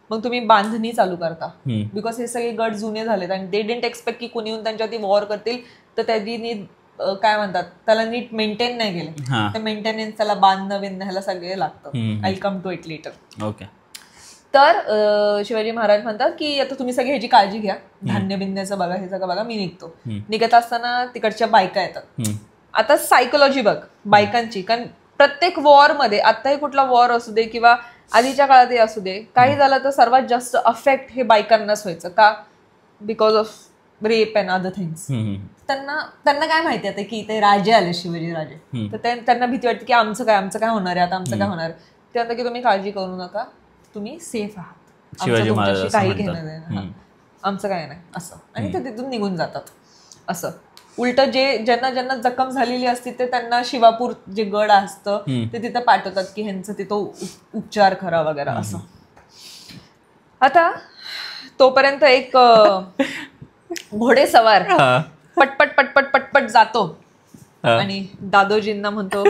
मग तुम्ही बांधणी चालू करता. बिकॉज हे सगळे गड जुने झालेत आणि दे डिडंट एक्सपेक्ट की कोणी येऊन त्यांच्यावरती वॉर करतील, तर त्यांनी काय म्हणतात त्याला नीट मेंटेन नाही केलं. तर मेंटेनन्स त्याला बांधणं ह्याला सगळे लागतं. I come to it later. Okay. तर शिवाजी महाराज म्हणतात की आता तुम्ही सगळे ह्याची काळजी घ्या, धान्य बिन्याचं बघा, हे सगळं बघा, मी निघतो. निघत असताना तिकडच्या बायका येतात. आता सायकोलॉजी बघ बायकांची, कारण प्रत्येक वॉर मध्ये, आताही कुठला वॉर असू दे किंवा आधीच्या काळातही असू दे, काही झालं तर सर्वात जास्त अफेक्ट हे बायकांनाच व्हायचं का, because of rape and other things. त्यांना काय माहिती आता की ते राजे आले, शिवाजी राजे, तर त्यांना भीती वाटते की आमचं काय होणार आहे आता, आमचं काय होणार. ते आता की तुम्ही काळजी करू नका, तुम्ही सेफ आहात, शिवाजी महाराज काही घेणं नाही, आमचं काय नाही असं. आणि ते तिथून निघून जातात असं. उलट जे ज्यांना ज्यांना जखम झालेली असते ते त्यांना शिवापूर जे गड असतं ते तिथं पाठवतात की ह्यांचं तिथं उपचार करा वगैरे असं. आता तोपर्यंत एक घोडेसवार पटपट पटपट पटपट जातो आणि दादोजींना म्हणतो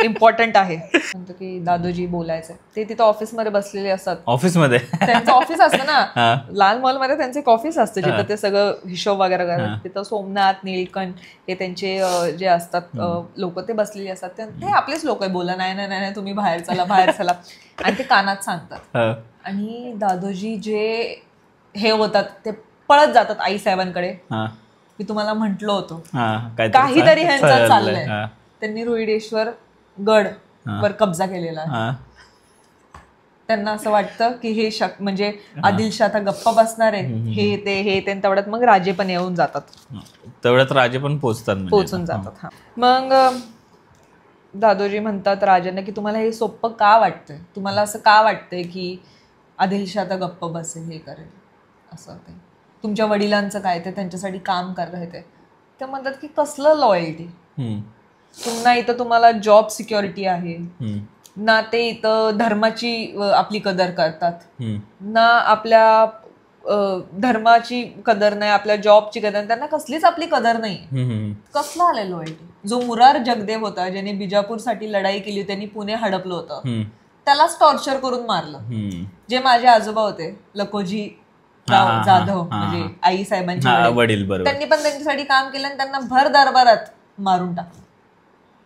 इम्पॉर्टंट आहे, म्हणतो की दादोजी बोलायचंय. ते तिथं ऑफिसमध्ये बसलेले असतात. ऑफिसमध्ये त्यांचं ऑफिस असतं ना, लाल महल मध्ये त्यांचं एक ऑफिस असतं जिथं ते सगळं हिशोब वगैरे करतात. तिथं सोमनाथ, नीलकंठ हे त्यांचे जे असतात लोक ते बसलेले असतात. ते आपलेच लोक आहे, बोला नाही नाही नाही तुम्ही बाहेर चला बाहेर चला, आणि ते कानात सांगतात. आणि दादोजी जे हे होतात ते पळत जातात आई साहेबांकडे की तुम्हाला म्हंटल होतं काहीतरी ह्यांचं चाललंय. त्यांनी रोहिडेश्वर गड वर कब्जा केलेला आहे. त्यांना असं वाटतं की हे म्हणजे आदिलशाह आता गप्पा बसणार आहे, हे ते तेवढ्यात मग राजे पण येऊन जातात. तेवढ्यात राजे पण पोहोचून जातात. हा, मग दादोजी म्हणतात राजांना की तुम्हाला हे सोपं का वाटतंय, तुम्हाला असं का वाटतंय की आदिलशाह आता गप्प बसेल, हे करेल असं. ते तुमच्या वडिलांचं काय, ते त्यांच्यासाठी काम करत ते म्हणतात की कसलं लॉयल्टी, पुन्हा इथं तुम्हाला जॉब सिक्युरिटी आहे ना, ते इथं धर्माची आपली कदर करतात ना, आपल्या धर्माची कदर नाही, आपल्या जॉबची कदर नाही, त्यांना कसलीच आपली कदर नाही. कसलं आलं लॉयल्टी. जो मुरार जगदेव होता ज्याने बिजापूरसाठी लढाई केली, त्यांनी पुणे हडपलं होतं, त्यालाच टॉर्चर करून मारलं. जे माझे आजोबा होते लकोजी जाधव, म्हणजे आई साहेबांचे वडील, त्यांनी पण त्यांच्यासाठी काम केलं आणि त्यांना भर दरबारात मारून टाकलं.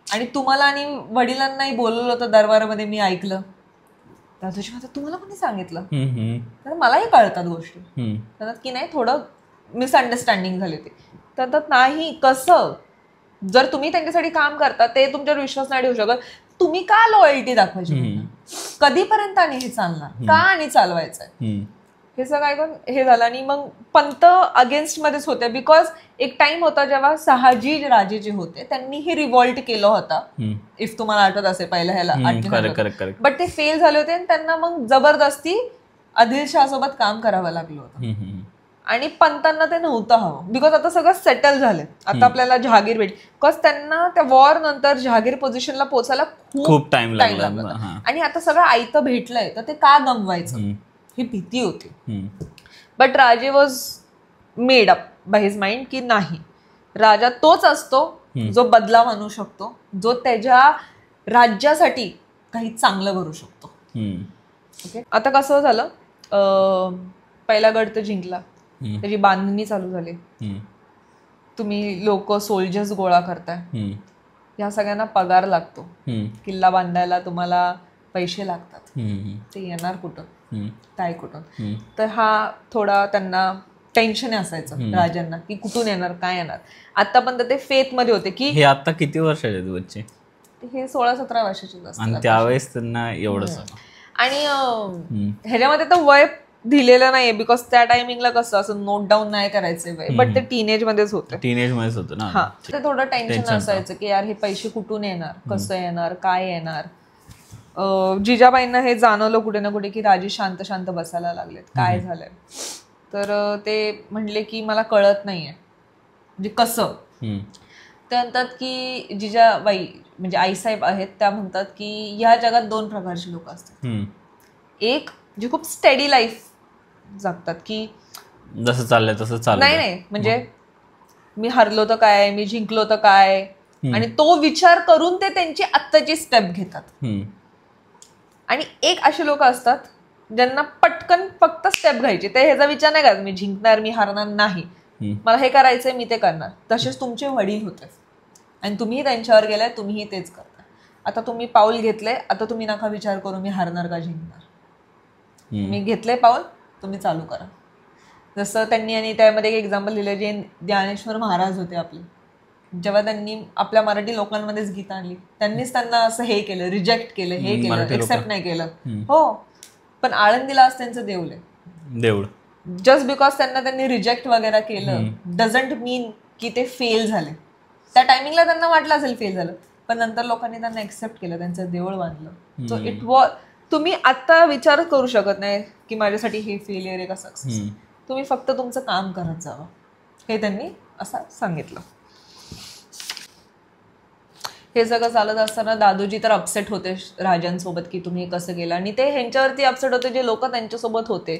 आणि तुम्हाला आणि वडिलांनाही बोलवलं होतं दरबारामध्ये, मी ऐकलं. दादोजी म्हणतात तुम्हाला कोणी सांगितलं, तर मलाही कळतात गोष्टी. म्हणतात की नाही थोडं मिसअंडरस्टँडिंग झाली होती. तर नाही, कसं, जर तुम्ही त्यांच्यासाठी काम करता ते तुमच्यावर विश्वास नाही ठेवू शकत, तुम्ही का लॉयल्टी दाखवायची, कधीपर्यंत आणि हे चालणार का, आणि चालवायचंय, हे सगळं ऐकून हे झालं. आणि मग पंत अगेन्स्ट मध्येच होते, बिकॉज एक टाइम होता जेव्हा शहाजी राजे जे होते त्यांनी हे रिव्हॉल्ट केलं होतं, इफ तुम्हाला आठवत असेल पहिल्या ह्याला, बट ते फेल झाले होते आणि त्यांना मग जबरदस्ती आदिलशाह सोबत काम करावं लागलं होतं. आणि पंतांना ते नव्हतं हवं, बिकॉज आता सगळं सेटल झालंय, आता आपल्याला जहागीर भेट, बिकॉज त्यांना त्या वॉर नंतर जहागीर पोझिशनला पोहोचायला खूप टाइम लागला, आणि आता सगळं आयतं भेटलंय तर ते का गमवायचं, ही भीती होती. बट राजे was made up by his mind की नाही, राजा तोच असतो जो बदला आणू शकतो, जो त्याच्या राज्यासाठी काही चांगलं करू शकतो. ओके, आता कसं झालं, पहिला गड तर जिंकला, त्याची बांधणी चालू झाली, तुम्ही लोक सोल्जर्स गोळा करताय, या सगळ्यांना पगार लागतो, किल्ला बांधायला तुम्हाला पैसे लागतात, ते येणार कुठं, काय कुठून, तर हा थोडा त्यांना टेन्शन असायचं राजांना की कुठून येणार, काय येणार. आता पण ते फेथ मध्ये होते की हे आता किती वर्षाचे बच्चे, हे 16-17 वर्षाचे आणि त्यावेळेस त्यांना एवढंच. आणि ह्याच्यामध्ये तर वय दिलेलं नाहीये, बिकॉज त्या टायमिंगला कसं असं नोट डाऊन नाही करायचं वय, बट ते टीनेज मध्येच होतं ना. हा, ते थोडं टेन्शन असायचं की यार हे पैसे कुठून येणार, कसं येणार, काय येणार. जिजाबाईंना हे जाणवलं कुठे ना कुठे की राजे शांत शांत बसायला लागलेत, काय झालंय. तर ते म्हणले की मला कळत नाहीये, म्हणजे कसं. ते म्हणतात की जिजाबाई म्हणजे आईसाहेब आहेत, त्या म्हणतात की या जगात 2 प्रकारचे लोक असतात. एक जे खूप स्टेडी लाईफ जगतात की जसं चाललंय तसं चाललं, नाही म्हणजे मी हरलो तर काय, मी जिंकलो तर काय, आणि तो विचार करून ते त्यांची आत्ताची स्टेप घेतात. आणि एक असे लोक असतात ज्यांना पटकन फक्त स्टेप घ्यायचे, ते ह्याचा विचार नाही करत मी जिंकणार, मी हारणार नाही, मला हे करायचंय, मी ते करणार. तसेच तुमचे वडील होते आणि तुम्ही त्यांच्यावर गेलाय, तुम्हीही तेच करताय. आता तुम्ही पाऊल घेतलंय, आता तुम्ही नका विचार करू मी हारणार का जिंकणार, मी घेतलंय पाऊल, तुम्ही चालू करा. जसं त्यांनी, आणि त्यामध्ये एक एक्झाम्पल दिलं, जे ज्ञानेश्वर महाराज होते आपले, जेव्हा त्यांनी आपल्या मराठी लोकांमध्येच गीता आणली, त्यांनीच त्यांना असं हे केलं, रिजेक्ट केलं, हे केलं, एक्सेप्ट नाही केलं. हो, पण आळंदीला आज त्यांचं देऊळ, जस्ट बिकॉज त्यांनी रिजेक्ट वगैरे केलं डझंट मीन की ते फेल झाले. त्या टायमिंगला त्यांना वाटलं असेल फेल झालं, पण नंतर लोकांनी त्यांना एक्सेप्ट केलं, त्यांचं देऊळ बांधलं. सो इट वॉज, तुम्ही आता विचार करू शकत नाही की माझ्यासाठी हे फेलियर आहे का सक्सेस, तुम्ही फक्त तुमचं काम करत जावं, हे त्यांनी असं सांगितलं. हे सगळं चालत असताना दादोजी तर अपसेट होते राजांसोबत की तुम्ही कसं केलं, आणि ते ह्यांच्यावरती अपसेट होते जे लोक त्यांच्यासोबत होते,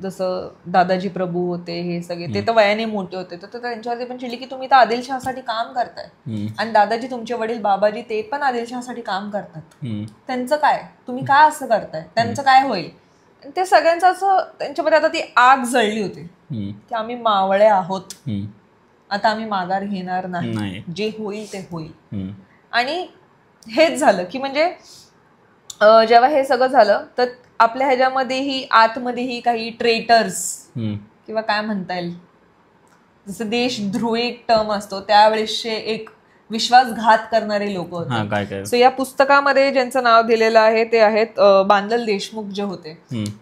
जसं दादाजी प्रभू होते, हे सगळे ते तर वयाने मोठे होते, तर त्यांच्यावरती पण चिडली की तुम्ही तर आदिलशहासाठी काम करताय, आणि दादाजी तुमचे वडील बाबाजी ते पण आदिलशहासाठी काम करतात, त्यांचं काय, तुम्ही काय असं करताय, त्यांचं काय होईल. ते सगळ्यांचं असं त्यांच्यामध्ये आता ती आग जळली होती की आम्ही मावळे आहोत, आता आम्ही माघार घेणार नाही, जे होईल ते होईल. आणि हेच झालं की म्हणजे जेव्हा हे सगळं झालं तर आपल्या ह्याच्यामध्येही आतमध्येही काही ट्रेटर्स किंवा काय म्हणता येईल, जसं देशद्रोही एक टर्म असतो त्यावेळेसचे एक विश्वासघात करणारे लोक होते. सो या पुस्तकामध्ये ज्यांचं नाव दिलेलं आहे ते आहेत बांदल देशमुख जे होते.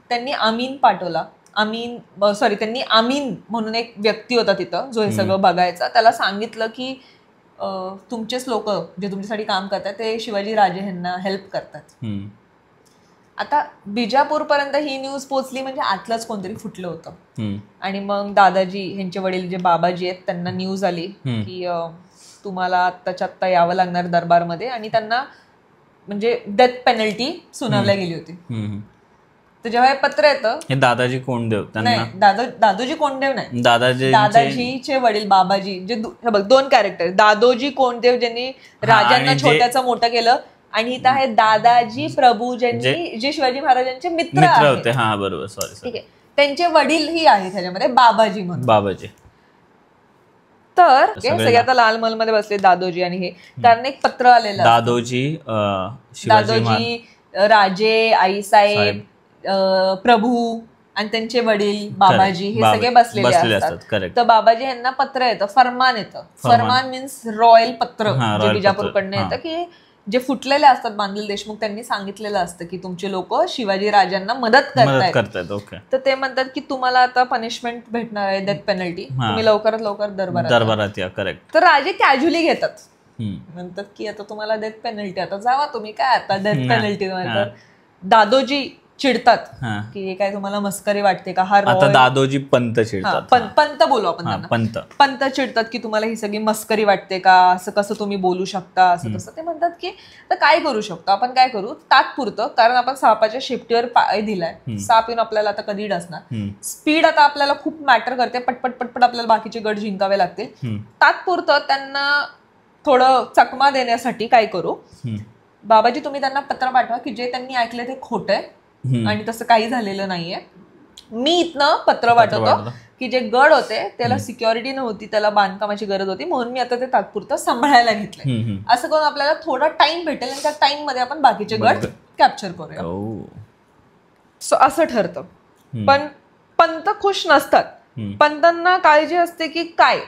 त्यांनी अमीन पाठवला, त्यांनी अमीन म्हणून एक व्यक्ती होता तिथं जो हे सगळं बघायचा, त्याला सांगितलं की तुमचेच लोक जे तुमच्यासाठी काम करतात ते शिवाजी राजे ह्यांना हेल्प करतात. आता बिजापूर पर्यंत ही न्यूज पोहोचली म्हणजे आतलंच कोणतरी फुटलं होतं. आणि मग दादाजी ह्यांचे वडील जे बाबाजी आहेत त्यांना न्यूज आली की तुम्हाला आत्ताच्या आत्ता यावं लागणार दरबारमध्ये, आणि त्यांना म्हणजे डेथ पेनल्टी सुनावल्या गेली होती. तर जेव्हा हे पत्र येतं, हे दादाजी कोंडदेव नाही, दादोजी कोंडदेव नाही, दादाजीचे वडील बाबाजी, जे बघ दोन कॅरेक्टर, दादोजी कोंडदेव ज्यांनी राजांना छोट्याचं मोठं केलं, आणि इथं आहे दादाजी प्रभू ज्यांनी जे शिवाजी महाराजांचे मित्र होते. हा बरोबर, सॉरी, ठीक आहे, त्यांचे वडीलही आहेत ह्याच्यामध्ये बाबाजी म्हणून. बाबाजी तर सगळे आता लालमहल मध्ये बसले दादोजी, आणि हे कारण एक पत्र आलेलं, दादोजी राजे आईसाहेब प्रभू आणि त्यांचे वडील बाबाजी हे सगळे बसलेले असतात. तर बाबाजी यांना पत्र येतं, फरमान येतं. फरमान मीन्स रॉयल पत्र, जे बिजापूरकडनं येतं की जे फुटलेले असतात बांदल देशमुख त्यांनी सांगितलेलं असतं की तुमचे लोक शिवाजी राजांना मदत करतायत. तर ते म्हणतात की तुम्हाला आता पनिशमेंट भेटणार आहे, डेथ पेनल्टी, तुम्ही लवकरात लवकर दरबारात या. करेक्ट. तर राजे कॅज्युअली घेतात, म्हणतात की आता तुम्हाला डेथ पेनल्टी, आता जावा तुम्ही, काय आता डेथ पेनल्टी. तर दादोजी चिडतात की हे काय तुम्हाला मस्करी वाटते का, हा दादोजी पंत चिडतात, पंत बोलू आपण, पंत चिडतात की तुम्हाला ही सगळी मस्करी वाटते का, असं कसं तुम्ही बोलू शकता, असं कसं. ते म्हणतात की तर काय करू शकतो आपण, काय करू तात्पुरतं, कारण आपण सापाच्या शेपटीवर पाय दिलाय, साप येऊन आपल्याला आता कधी डसणार, स्पीड आता आपल्याला खूप मॅटर करते, पटपट पटपट आपल्याला बाकीचे गड जिंकावे लागतील. तात्पुरतं त्यांना थोडं चकमा देण्यासाठी काय करू, बाबाजी तुम्ही त्यांना पत्र पाठवा की जे त्यांनी ऐकले ते खोटं आहे आणि तसं काही झालेलं नाहीये. मी इथनं पत्र पाठवतो की जे गड होते त्याला सिक्युरिटी नव्हती, त्याला बांधकामाची गरज होती, म्हणून मी आता ते तात्पुरतं सांभाळायला घेतलंय. असं करून आपल्याला थोडा टाइम भेटेल आणि त्या टाइम मध्ये आपण बाकीचे गड कॅप्चर करूया. सो असं ठरतं. पण पंत खुश नसतात, पंतांना काळजी असते की काय,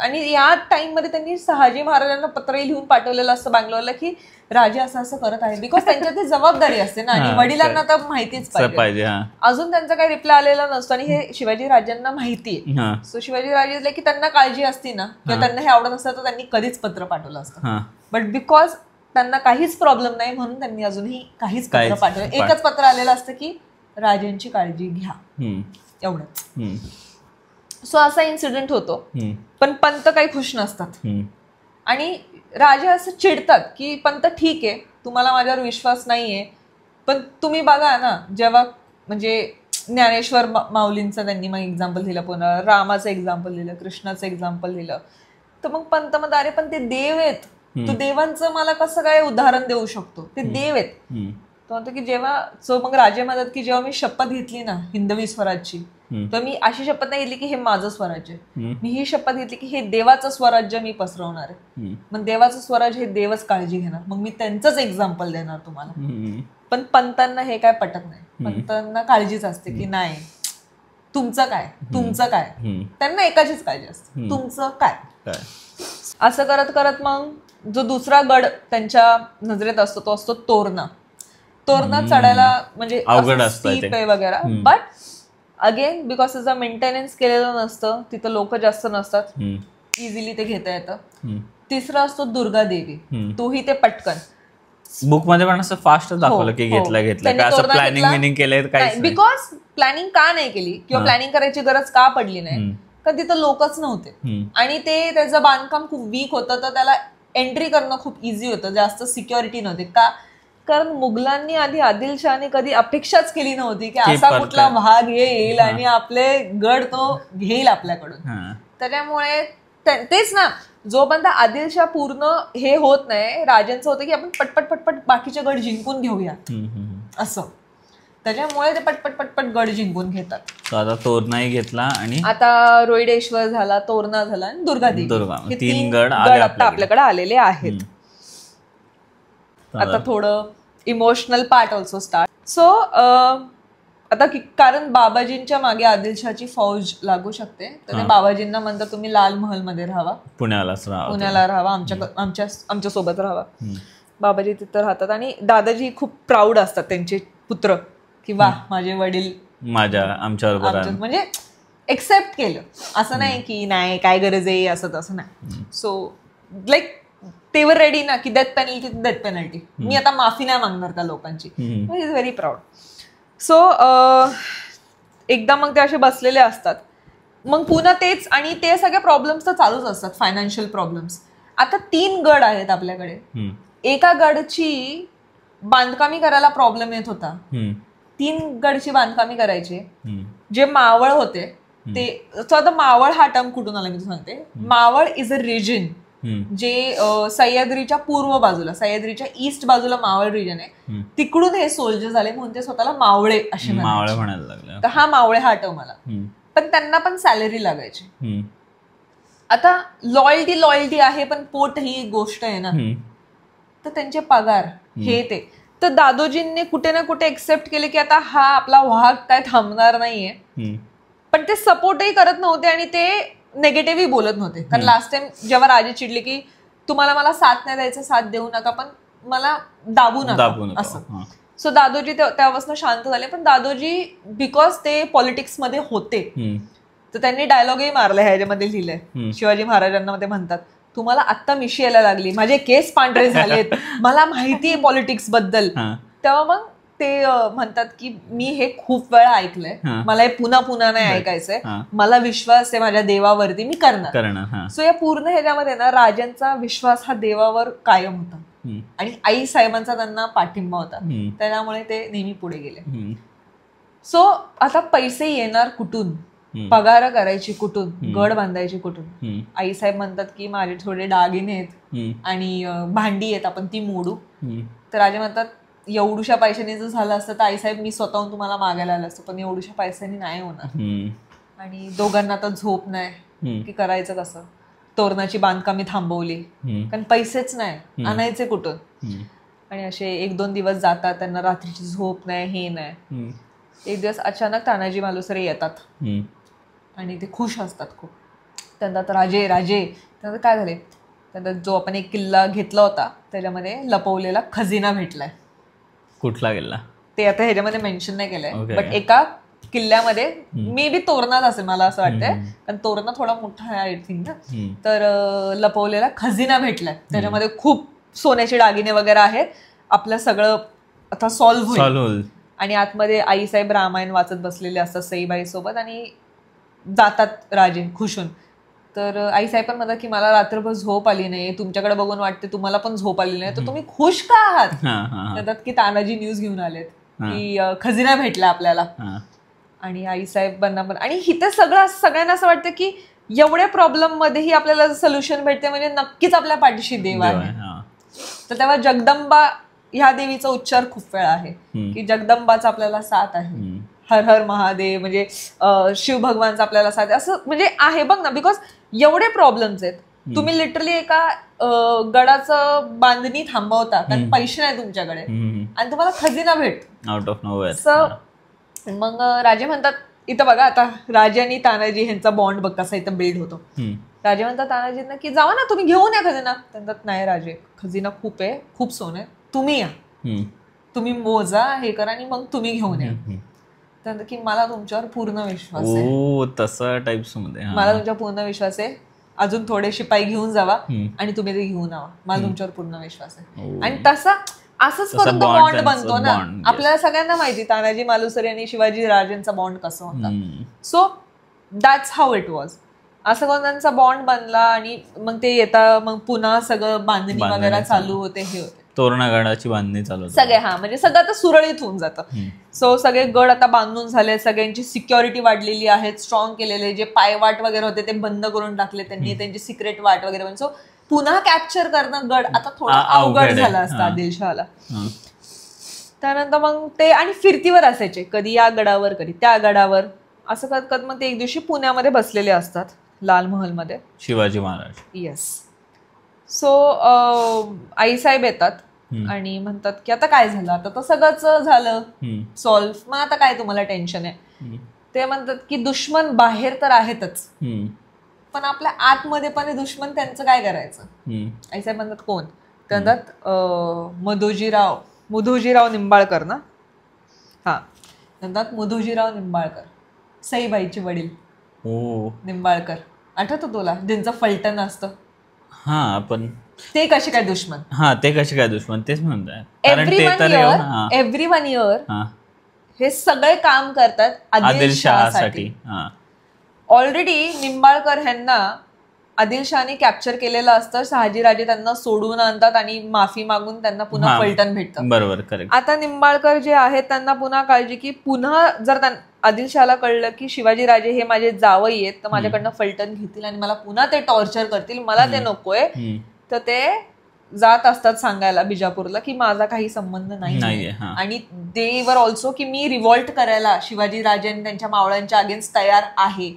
आणि या टाइम मध्ये त्यांनी शहाजी महाराजांना पत्रही लिहून पाठवलेलं असतं बँगलोरला की राजे असं असं करत आहे, बिकॉज त्यांच्या ती जबाबदारी असते ना, आणि वडिलांना तर माहितीच पाहिजे. अजून त्यांचा काही रिप्लाय आलेला नसतो आणि हे शिवाजी राजांना माहिती आहे. सो शिवाजी राजे की त्यांना काळजी असती ना किंवा त्यांना हे आवडत असतं तर त्यांनी कधीच पत्र पाठवलं असतं, बट बिकॉज त्यांना काहीच प्रॉब्लेम नाही म्हणून त्यांनी अजूनही काहीच पत्र पाठवलं. एकच पत्र आलेलं असतं की राजांची काळजी घ्या, एवढंच. सो असा इन्सिडेंट होतो. पण पंत काही खुश नसतात आणि राजे असं चिडतात की पंत ठीक आहे, तुम्हाला माझ्यावर विश्वास नाहीये, पण तुम्ही बघा ना, जेव्हा म्हणजे ज्ञानेश्वर माऊलींचं त्यांनी मग एक्झाम्पल दिलं, पुन्हा रामाचं एक्झाम्पल दिलं, कृष्णाचं एक्झाम्पल दिलं, तर मग पंत म्हणतात अरे पण ते देव आहेत, तो देवांचं मला कसं काय उदाहरण देऊ शकतो, ते देव आहेत. तो म्हणतो की जेव्हा मग राजे म्हणतात की जेव्हा मी शपथ घेतली ना हिंदवी स्वराज्याची, तर मी अशी शपथ नाही घेतली की हे माझं स्वराज्य, मी ही शपथ घेतली की हे देवाचं स्वराज्य मी पसरवणार आहे. मग देवाचं स्वराज्य हे देवच काळजी घेणार, मग मी त्यांचंच एक्झाम्पल देणार तुम्हाला. पण पंतांना हे काय पटत नाही, पंतांना काळजीच असते की नाही तुमचं काय, तुमचं काय, त्यांना एकाचीच काळजी असते, तुमचं काय. असं करत करत मग जो दुसरा गड त्यांच्या नजरेत असतो तो असतो तोरणा. तोरणा चढायला म्हणजे स्टीप आहे वगैरे, बट अगेन बिकॉज त्याचा मेंटेनन्स केलेलं नसतं, तिथं लोक जास्त नसतात, इझिली ते घेता येतं. तिसरा असतो दुर्गा देवी, तोही ते पटकन. बुक मध्ये पण असं फास्ट दाखवलं की घेतलं प्लॅनिंग केलंय, बिकॉज प्लॅनिंग का नाही केली किंवा प्लॅनिंग करायची गरज का पडली नाही, कारण तिथं लोकच नव्हते आणि ते त्याचं बांधकाम खूप वीक होतं, तर त्याला एंट्री करणं खूप इझी होतं, जास्त सिक्युरिटी नव्हती. का? कारण मुघलांनी आधी आदिलशहाने कधी अपेक्षाच केली नव्हती की असा कुठला भाग येईल आणि आपले गड तो घेईल आपल्याकडून. त्याच्यामुळे तेच ना, जोपर्यंत आदिलशाह पूर्ण हे होत नाही, राजांचं होतं की आपण पटपट पटपट बाकीचे गड जिंकून घेऊया असं. त्याच्यामुळे ते पटपट पटपट गड जिंकून घेतात. आता तोरणा घेतला आणि आता रोहिडेश्वर झाला, तोरणा झाला आणि दुर्गादेवी, हे 3 गड आता आपल्याकडे आलेले आहेत. आता थोडं emotional part also start. So आता कारण बाबाजींच्या मागे आदिलशाहची फौज लागू शकते, तर ते बाबाजींना म्हणतात तुम्ही लाल महल मध्ये राहावा, पुण्याला राहावा, आमच्या सोबत राहावा. बाबाजी तिथं राहतात आणि दादाजी खूप प्राऊड असतात त्यांचे पुत्र की वा माझे वडील आमच्यावर म्हणजे एक्सेप्ट केलं. असं नाही की नाही काय गरज आहे असं तसं नाही. सो लाईक ते वर रेडी ना की डेथ पेनल्टी मी आता माफी नाही मागणार त्या लोकांची. Is very proud. सो एकदा मग ते असे बसलेले असतात. मग पुन्हा तेच आणि ते सगळे प्रॉब्लेम्स तर चालूच असतात, फायनान्शियल प्रॉब्लेम्स. आता 3 गड आहेत आपल्याकडे. एका गडची बांधकामी करायला प्रॉब्लेम येत होता. 3 गडची बांधकामी करायची. जे मावळ होते ते, आता मावळ हा टर्म कुठून आला मी सांगते. मावळ इज अ रिजन जे सह्याद्रीच्या पूर्व बाजूला, सह्याद्रीच्या ईस्ट बाजूला मावळ रिजन आहे. तिकडून हे सोल्जर झाले म्हणून ते स्वतःला मावळे असे म्हणायला लागले. तर हा मावळे हा टर्म आला. पण त्यांना पण सॅलरी लागायची. आता लॉयल्टी आहे पण पोट ही गोष्ट आहे ना, तर त्यांचे पगार हे ते. तर दादोजींनी कुठे ना कुठे एक्सेप्ट केले की आता हा आपला वाहक काय थांबणार नाहीये. पण ते सपोर्टही करत नव्हते आणि ते नेगेटिव्हही बोलत नव्हते. कारण लास्ट टाइम जेव्हा राजे चिडले की तुम्हाला मला साथ नाही द्यायचं, साथ देऊ नका पण मला दाबू नका असं. सो दादोजी त्यापासून शांत झाले. पण दादोजी बिकॉज ते पॉलिटिक्स मध्ये होते तर त्यांनी डायलॉगही मारले, ह्याच्यामध्ये लिहिलंय. शिवाजी महाराजांना मध्ये म्हणतात तुम्हाला आत्ता मिशी यायला लागली, माझे केस पांढरे झालेत, मला माहिती आहे पॉलिटिक्स बद्दल. तेव्हा मग ते म्हणतात की मी हे खूप वेळा ऐकलंय, मला हे पुन्हा नाही ऐकायचंय, मला विश्वास आहे माझ्या देवावरती, मी करणार. सो या पूर्ण ह्याच्यामध्ये ना राजांचा विश्वास हा देवावर कायम होता आणि आई साहेबांचा त्यांना पाठिंबा होता. त्यामुळे ते नेहमी पुढे गेले. सो आता पैसे येणार कुठून, पगार करायची कुठून, गड बांधायची कुठून. आई साहेब म्हणतात की माझे थोडे दागिने आहेत आणि भांडी आहेत, आपण ती मोडू. तर राजा म्हणतात एवढूशा पैशाने जर झालं असतं तर आईसाहेब मी स्वतःहून तुम्हाला मागायला आलं असतं, पण एवढूशा पैशाने नाही होणार. आणि दोघांना तर झोप नाही की करायचं कसं. तोरणाची बांधकामी थांबवली कारण पैसेच नाही, आणायचे कुठून. आणि असे 1-2 दिवस जातात, त्यांना रात्रीची झोप नाही, हे नाही. एक दिवस अचानक तानाजी मालुसरे येतात आणि ते खुश असतात खूप. त्यांना तर राजे त्यांना काय झाले, त्यांना जो आपण एक किल्ला घेतला होता त्याच्यामध्ये लपवलेला खजिना भेटलाय. कुठला किल्ला ते आता ह्याच्यामध्ये मेन्शन नाही केलंय, बट एका किल्ल्यामध्ये मे बी तोरणाच असेल मला असं वाटतंय, कारण तोरणा थोडा मोठा आहे आय थिंक ना. तर लपवलेला खजिना भेटलाय, त्याच्यामध्ये खूप सोन्याचे दागिने वगैरे आहेत. आपलं सगळं आता सॉल्व्ह होईल. आणि आतमध्ये आईसाहेब रामायण वाचत बसलेले असतात सईबाई सोबत आणि जातात राजे खुशून. तर आईसाहेब पण म्हणतात की मला रात्रभर झोप आली नाही, तुमच्याकडे बघून वाटते तुम्हाला पण झोप आली नाही, तर तुम्ही खुश का आहात. म्हणतात की तानाजी न्यूज घेऊन आलेत की खजिना भेटला आपल्याला. आणि आईसाहेबांना पण, आणि इथे सगळ्यांना असं वाटतं की एवढ्या प्रॉब्लेम मध्येही आपल्याला सोल्युशन भेटते म्हणजे नक्कीच आपल्या पाठीशी देव आहे. तर तेव्हा जगदंबा ह्या देवीचा उच्चार खूप वेळा आहे की जगदंबाचा आपल्याला साथ आहे, हर हर महादेव म्हणजे शिव भगवानचा आपल्याला साथ आहे असं म्हणजे आहे बघ ना. बिकॉज एवढे प्रॉब्लेम्स आहेत, तुम्ही लिटरली एका गडाचं बांधणी थांबवता कारण पैसे नाही तुमच्याकडे आणि तुम्हाला खजिना भेटतो आउट ऑफ नोवेअर. मग राजे म्हणतात, इथं बघा आता राजे आणि तानाजी ह्यांचा बॉन्ड बघ कसा इथं बिल्ड होतो. राजे म्हणतात तानाजींना की जावा ना तुम्ही घेऊन या खजिना. म्हणतात नाही राजे, खजिना खूप आहे, खूप सोनं आहे, तुम्ही या, तुम्ही मोजा हे करा आणि मग तुम्ही घेऊन या. त्यानंतर की मला तुमच्यावर पूर्ण विश्वास आहे, तसं टाइप्स मध्ये मला तुमच्यावर पूर्ण विश्वास आहे, अजून थोडे शिपाई घेऊन जावा आणि तुम्ही ते घेऊन यावा, मला तुमच्यावर पूर्ण विश्वास आहे. आणि तसा असंच करून तो बॉन्ड बनतो ना. आपल्याला सगळ्यांना माहिती तानाजी मालुसरे आणि शिवाजी राजेंचा बॉन्ड कसा होता. So that's how it was. असं करून त्यांचा बॉन्ड बनला आणि मग ते येता मग पुन्हा सगळं बांधणी वगैरे चालू होते, हे होते, तोरणागडाची बांधणी चालू सगळे. म्हणजे सगळं आता सुरळीत होऊन जातं. सो सगळे गड आता बांधून झाले, सगळ्यांची सिक्युरिटी वाढलेली आहे, स्ट्रॉंग केलेले, जे पायवाट वगैरे होते ते बंद करून टाकले त्यांनी, त्यांची सिक्रेट वाट वगैरे. सो पुन्हा कॅप्चर करणं गड आता थोडं अवघड झालं असतं आदिलशहाला. त्यानंतर मग ते आणि फिरतीवर असायचे, कधी या गडावर कधी त्या गडावर, असं करत करत मग ते एक दिवशी पुण्यामध्ये बसलेले असतात लाल महल मध्ये, शिवाजी महाराज. येस. सो आईसाहेब येतात आणि म्हणतात की आता काय झालं, आता तर सगळंच झालं सॉल्व्ह, मग आता काय तुम्हाला टेन्शन आहे. ते म्हणतात की दुश्मन बाहेर तर आहेतच, पण आपल्या आतमध्ये पण दुश्मन, त्यांचं काय करायचं. आईसाहेब म्हणतात कोण, ते म्हणतात मुधोजीराव निंबाळकर ना, हा, म्हणतात मुधोजीराव निंबाळकर, सईबाईचे वडील निंबाळकर, आठवतं तुला, ज्यांचं फलटण असतं. हा, पण ते कसे काय दुश्मन. हा, ते कसे काय दुश्मन, तेच म्हणताय. एव्हरी वन इयर हे सगळे काम करतात आदिलशहासाठी. ऑलरेडी निंबाळकर ह्यांना आदिलशहाने कॅप्चर केलेलं असतं, शहाजीराजे त्यांना सोडून आणतात आणि माफी मागून त्यांना पुन्हा फलटण भेटतं. बरोबर, करेक्ट. आता निंबाळकर जे आहेत त्यांना पुन्हा काळजी की पुन्हा जर आदिलशहाला कळलं की शिवाजीराजे हे माझे जावई आहेत तर माझ्याकडनं फलटण घेतील आणि मला पुन्हा ते टॉर्चर करतील, मला ते नकोय, तर ते जात असतात सांगायला बिजापूरला की माझा काही संबंध नाही. आणि दे वर ऑल्सो की मी रिव्हॉल्ट करायला शिवाजीराजे त्यांच्या मावळ्यांच्या अगेन्स्ट तयार आहे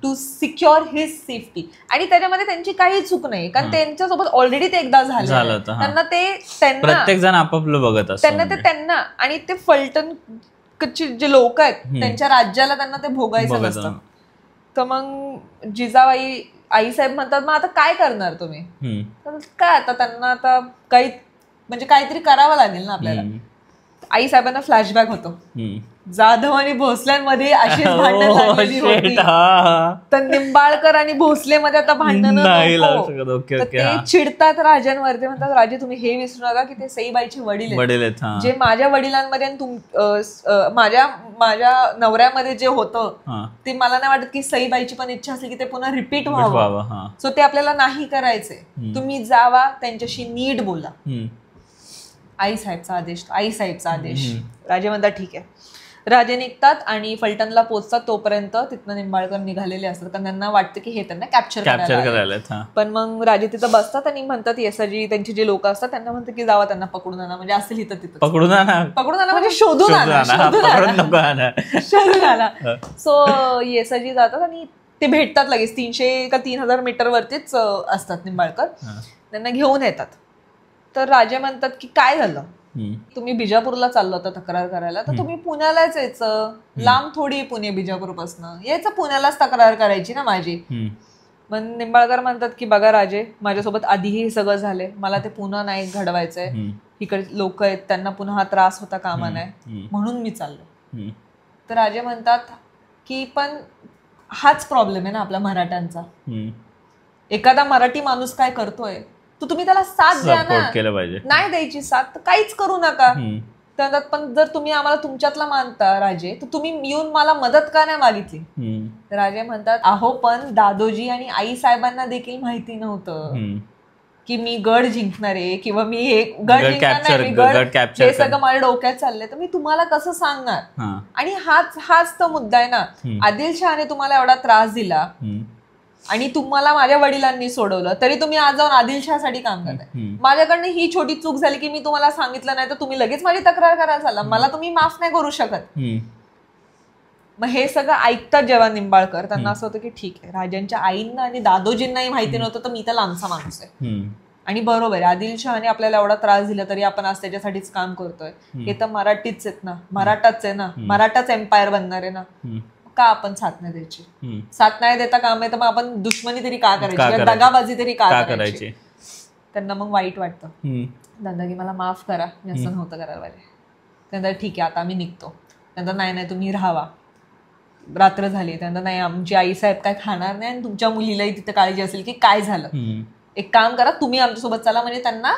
टू सिक्युअर हिज सेफ्टी. आणि त्याच्यामध्ये त्यांची काही चूक नाही, कारण त्यांच्यासोबत ऑलरेडी ते एकदा झालं, त्यांना प्रत्येक जण आपापलं बघत असतं, त्यांना आणि ते फलटण जे लोक आहेत त्यांच्या राज्याला त्यांना ते भोगायचं नसतं. तर मग जिजाबाई आईसाहेब म्हणतात मग आता काय करणार तुम्ही, काय आता त्यांना आता काही म्हणजे काहीतरी करावं लागेल ना आपल्याला. आईसाहेबांना फ्लॅशबॅक होतो, जाधव आणि भोसल्यांमध्ये अशीच भांडण झालेली होती, तर निंबाळकर आणि भोसलेमध्ये आता भांडण, ते चिडतात राजांवरती, म्हणतात राजे तुम्ही हे विसरू नका की ते सईबाईचे वडील आहेत, जे माझ्या वडिलांमध्ये माझ्या नवऱ्यामध्ये जे होतं ते मला नाही वाटत की सईबाईची पण इच्छा असली की ते पुन्हा रिपीट व्हावं. सो ते आपल्याला नाही करायचंय, तुम्ही जावा त्यांच्याशी नीट बोला. आईसाहेबचा आदेश. राजे म्हणतात ठीक आहे. राजे निघतात आणि फलटणला पोहोचतात, तोपर्यंत तिथनं निंबाळकर निघालेले असतात, कारण त्यांना वाटतं की हे त्यांना कॅप्चर करायला. पण मग राजे तिथं बसतात आणि म्हणतात येसाजी त्यांचे जे लोक असतात त्यांना म्हणतात की जावा त्यांना पकडून आणा, म्हणजे असेल इथं तिथं पकडून आणा म्हणजे शोधून आणा. सो येसाजी जातात आणि ते भेटतात लगेच, 300 का 3000 मीटर वरतीच असतात निंबाळकर, त्यांना घेऊन येतात. तर राजे म्हणतात की काय झालं, तुम्ही बिजापूरला चाललो होता तक्रार करायला, तर तुम्ही पुण्यालाच यायचं, लांब थोडी पुणे बिजापूरपासून, यायचं पुण्यालाच तक्रार करायची ना माझी. मग निंबाळकर म्हणतात की बघा राजे, माझ्यासोबत आधीही सगळं झालंय, मला ते पुन्हा नाही घडवायचंय, इकडे लोक आहेत त्यांना पुन्हा हा त्रास होता कामा नाही, म्हणून मी चाललो. तर राजे म्हणतात की पण हाच प्रॉब्लेम आहे ना आपल्या मराठ्यांचा, एखादा मराठी माणूस काय करतोय तुम्ही त्याला साथ द्या ना, नाही द्यायची साथ तर काहीच करू नका. तर पण जर तुम्ही आम्हाला तुमच्यातला मानता राजे, तर तुम्ही येऊन मला मदत का नाही मागितली. तर राजे म्हणतात अहो पण दादोजी आणि आई साहेबांना देखील माहिती नव्हतं की मी गड जिंकणार आहे किंवा मी हे गड जिंकणार नाही, हे सगळं माझ्या डोक्यात चाललंय, तर मी तुम्हाला कसं सांगणार. आणि हाच तो मुद्दा आहे ना, आदिलशहाने तुम्हाला एवढा त्रास दिला आणि तुम्हाला माझ्या वडिलांनी सोडवलं, तरी तुम्ही आज जाऊन आदिलशहासाठी काम करताय. माझ्याकडनं ही छोटी चूक झाली की मी तुम्हाला सांगितलं नाही तर तुम्ही लगेच माझी तक्रार करायला चालला, मला तुम्ही माफ नाही करू शकत. मग हे सगळं ऐकतात जेव्हा निंबाळकर, त्यांना असं होतं की ठीक आहे, राजांच्या आईंना आणि दादोजींनाही माहिती नव्हतं तर मी तर लांबचा माणूस आहे, आणि बरोबर आहे आदिलशहाने आपल्याला एवढा त्रास दिला तरी आपण आज त्याच्यासाठीच काम करतोय, हे तर मराठीच आहेत ना, मराठाच आहे ना, मराठाच एम्पायर बनणार आहे ना, का आपण साथ नाही द्यायची. साथ नाही देता काम आहे तर मग आपण दुश्मनी तरी का करायची, दगाबाजी तरी का करायची. त्यांना मग वाईट वाटतं, दादा की मला माफ करा, मी असं नव्हतं करायला पाहिजे. त्यांना ठीक आहे आता आम्ही निघतो. त्यांना नाही तुम्ही राहावा, रात्र झाली. त्यांना नाही आमची आईसाहेब काय खाणार नाही आणि तुमच्या मुलीलाही तिथे काळजी असेल की काय झालं, एक काम करा तुम्ही आमच्यासोबत चला, म्हणजे त्यांना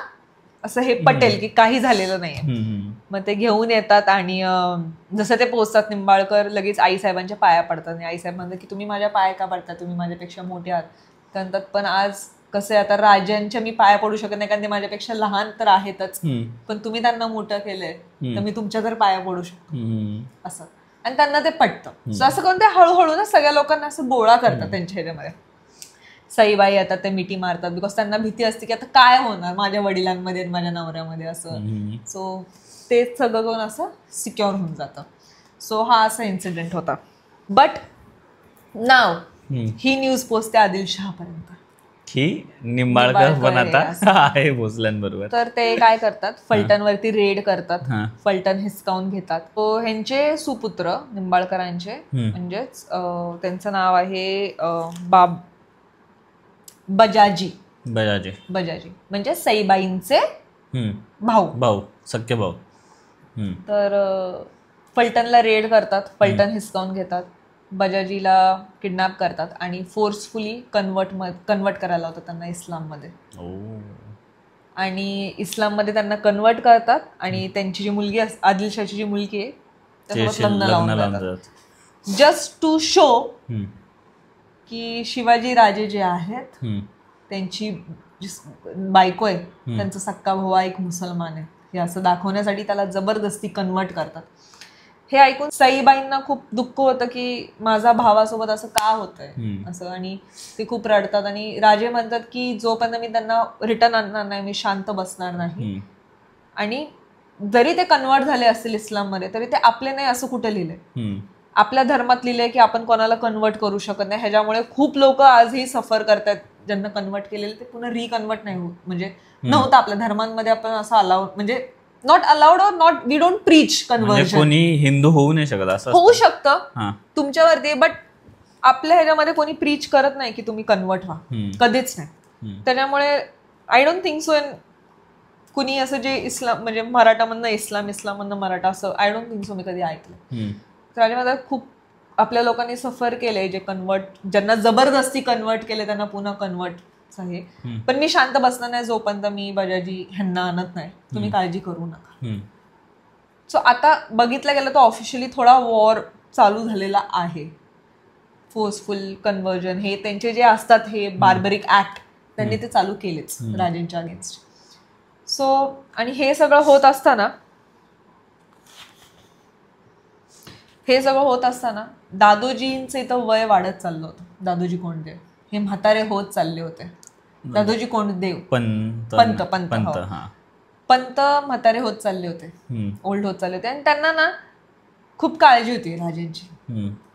असं हे पटेल की काही झालेलं नाहीये. मग ते घेऊन येतात आणि जसं ते पोचतात निंबाळकर लगेच आईसाहेबांच्या पाया पडतात आणि आईसाहेब म्हणतात की तुम्ही माझ्या पाया का पडता, तुम्ही माझ्यापेक्षा मोठे आहात. म्हणतात पण आज कसं आहे, आता राजांच्या मी पाया पडू शकत नाही कारण ते माझ्यापेक्षा लहान तर आहेतच, पण तुम्ही त्यांना मोठं केलंय तर मी तुमच्या तर पाया पडू शकतो असं. आणि त्यांना ते पटतं. असं करून ते हळूहळू ना सगळ्या लोकांना असं गोळा करतात त्यांच्या ह्याच्यामध्ये. सईबाई येतात, ते मिठी मारतात बिकॉज त्यांना भीती असते की आता काय होणार माझ्या वडिलांमध्ये माझ्या नवऱ्यामध्ये असं. सो ते सगळं करून असं सिक्युअर होऊन जातं. सो हा असा इन्सिडेंट होता. बट नाव ही न्यूज पोचते आदिलशहापर्यंत की निंबाळकर पण आता आहे भोसल्यांबरोबर. तर ते काय करतात, फलटणवरती रेड करतात, फलटण हिसकावून घेतात. तो ह्यांचे सुपुत्र निंबाळकरांचे म्हणजेच त्यांचं नाव आहे बजाजी म्हणजे सईबाईंचे भाऊ सख्खे भाऊ. तर फलटणला रेड करतात, फलटण हिसकावून घेतात, बजाजीला किडनॅप करतात आणि फोर्सफुली कन्वर्ट करायला होतं त्यांना इस्लाममध्ये. आणि इस्लाममध्ये त्यांना कन्वर्ट करतात आणि त्यांची जी मुलगी आदिलशाची जी मुलगी आहे त्यासोबत लग्न लावून देतात, जस्ट टू शो की शिवाजी राजे जे आहेत त्यांची बायको आहे त्यांचा सक्का भाऊ एक मुसलमान आहे हे असं दाखवण्यासाठी त्याला जबरदस्ती कन्वर्ट करतात. हे ऐकून सईबाईंना खूप दुःख होतं की माझा भावासोबत असं का होतंय असं, आणि ते खूप रडतात. आणि राजे म्हणतात की जोपर्यंत मी त्यांना रिटर्न आणणार नाही मी शांत बसणार नाही. आणि जरी ते कन्वर्ट झाले असतील इस्लाममध्ये तरी ते आपले नाही असं कुठे लिहिलंय, आपल्या धर्मात लिहिलंय की आपण कोणाला कन्वर्ट करू शकत नाही. ह्याच्यामुळे खूप लोक आजही सफर करतात, ज्यांना कन्वर्ट केलेलं ते पुन्हा रिकन्वर्ट नाही होत. म्हणजे नव्हतं आपल्या धर्मांमध्ये आपण असं अलाउड, म्हणजे not allowed or not, we don't preach conversion. कोणी हिंदू होऊ नाही शकत असं होऊ शकतं तुमच्यावरती, बट आपल्या ह्याच्यामध्ये कोणी प्रीच करत नाही की तुम्ही कन्वर्ट व्हा, कधीच नाही. त्याच्यामुळे आय डोंट थिंक सो कुणी असं जे इस्लाम म्हणजे मराठामधनं इस्लाममधनं मराठा असं आय डोंट थिंक सो मी कधी ऐकलं. त्याच्यामध्ये खूप आपल्या लोकांनी सफर केलंय, जे कन्वर्ट, ज्यांना जबरदस्ती कन्वर्ट केले त्यांना पुन्हा कन्वर्ट आहे. पण मी शांत बसणार नाही जोपर्यंत मी बजाजी ह्यांना आणत नाही, तुम्ही काळजी करू नका. सो आता बघितलं गेलं तर ऑफिशियली थोडा वॉर चालू झालेला आहे. फोर्सफुल कन्वर्जन हे त्यांचे जे असतात हे बार्बरिक ऍक्ट त्यांनी ते चालू केलेच राजांच्या अगेन्स्ट. सो आणि हे सगळं होत असताना दादोजींचं इथं वय वाढत चाललं होतं. दादोजी कोंडदेव हे म्हातारे होत चालले होते. दादोजी कोंडदेव पंत म्हातारे होत चालले होते, ओल्ड होत चालले होते. आणि त्यांना ना खूप काळजी होती राजांची.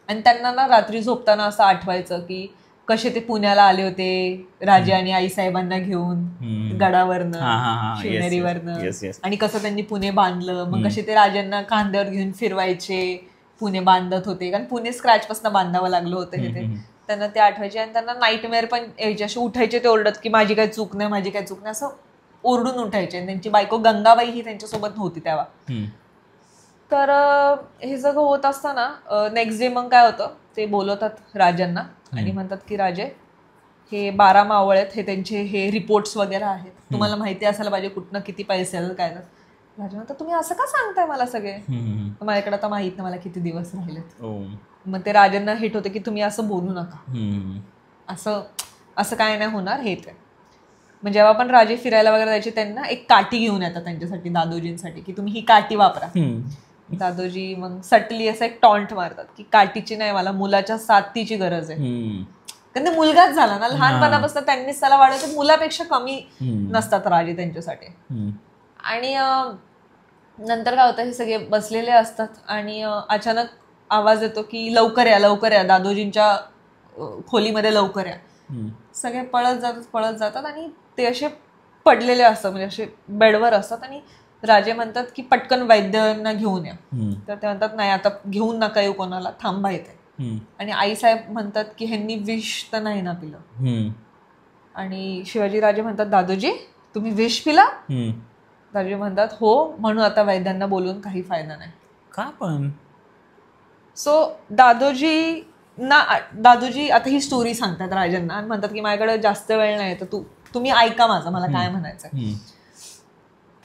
आणि त्यांना ना रात्री झोपताना असं आठवायचं की कसे ते पुण्याला आले होते राजे आणि आईसाहेबांना घेऊन गडावरनं शिवनेरीवरनं, आणि कसं त्यांनी पुणे बांधलं, मग कसे ते राजांना खांद्यावर घेऊन फिरवायचे, पुणे बांधत होते, कारण पुणे स्क्रॅच पासून बांधावं लागलं होतं हे ते. त्यांना ते आठवायचे आणि त्यांना नाईटमेअर पण यायचे. असे उठायचे ते ओरडत की माझी काही चूक नाही असं ओरडून उठायचे. त्यांची बायको गंगाबाई ही त्यांच्यासोबत नव्हती तेव्हा. तर हे सगळं होत असताना नेक्स्ट डे मग काय होतं, ते बोलवतात राजांना आणि म्हणतात की राजे हे 12 मावळ आहेत, हे त्यांचे हे रिपोर्ट्स वगैरे आहेत, तुम्हाला माहिती असायला पाहिजे कुठनं किती पैसे आले काय. राजा म्हणतात तुम्ही असं का सांगताय मला सगळे, माझ्याकडे आता माहित नाही मला किती दिवस राहिलेत. मग ते राजांना हिट होते की तुम्ही असं बोलू नका, असं काय नाही होणार हे ते. मग जेव्हा पण राजे फिरायला वगैरे जायचे त्यांना एक काठी घेऊन येतात त्यांच्यासाठी, दादोजींसाठी, की तुम्ही ही काठी वापरा. दादोजी मग सटली असं एक टॉन्ट मारतात की काठीची नाही, मला मुलाच्या साथीची गरज आहे. कारण ते मुलगाच झाला ना, लहानपणापासून त्यांनीच त्याला वाढवलं, मुलापेक्षा कमी नसतात राजे त्यांच्यासाठी. आणि नंतर काय होतं, हे सगळे बसलेले असतात आणि अचानक आवाज येतो की लवकर या दादोजींच्या खोलीमध्ये लवकर या. सगळे पळत जातात आणि ते असे पडलेले असतात, म्हणजे असे बेडवर असतात. आणि राजे म्हणतात की पटकन वैद्यांना घेऊन या. तर ते म्हणतात नाही आता घेऊन नका येऊ कोणाला, थांबा येते. आणि आईसाहेब म्हणतात की ह्यांनी विष तर नाही ना पिलं. आणि शिवाजी राजे म्हणतात दादोजी तुम्ही विष पिला. दादोजी म्हणतात हो, म्हणून आता वैद्यांना बोलून काही फायदा नाही. का पण? सो दादोजी आता ही स्टोरी सांगतात राजांना आणि म्हणतात की माझ्याकडे जास्त वेळ नाही तर तुम्ही ऐका माझं, मला काय म्हणायचं.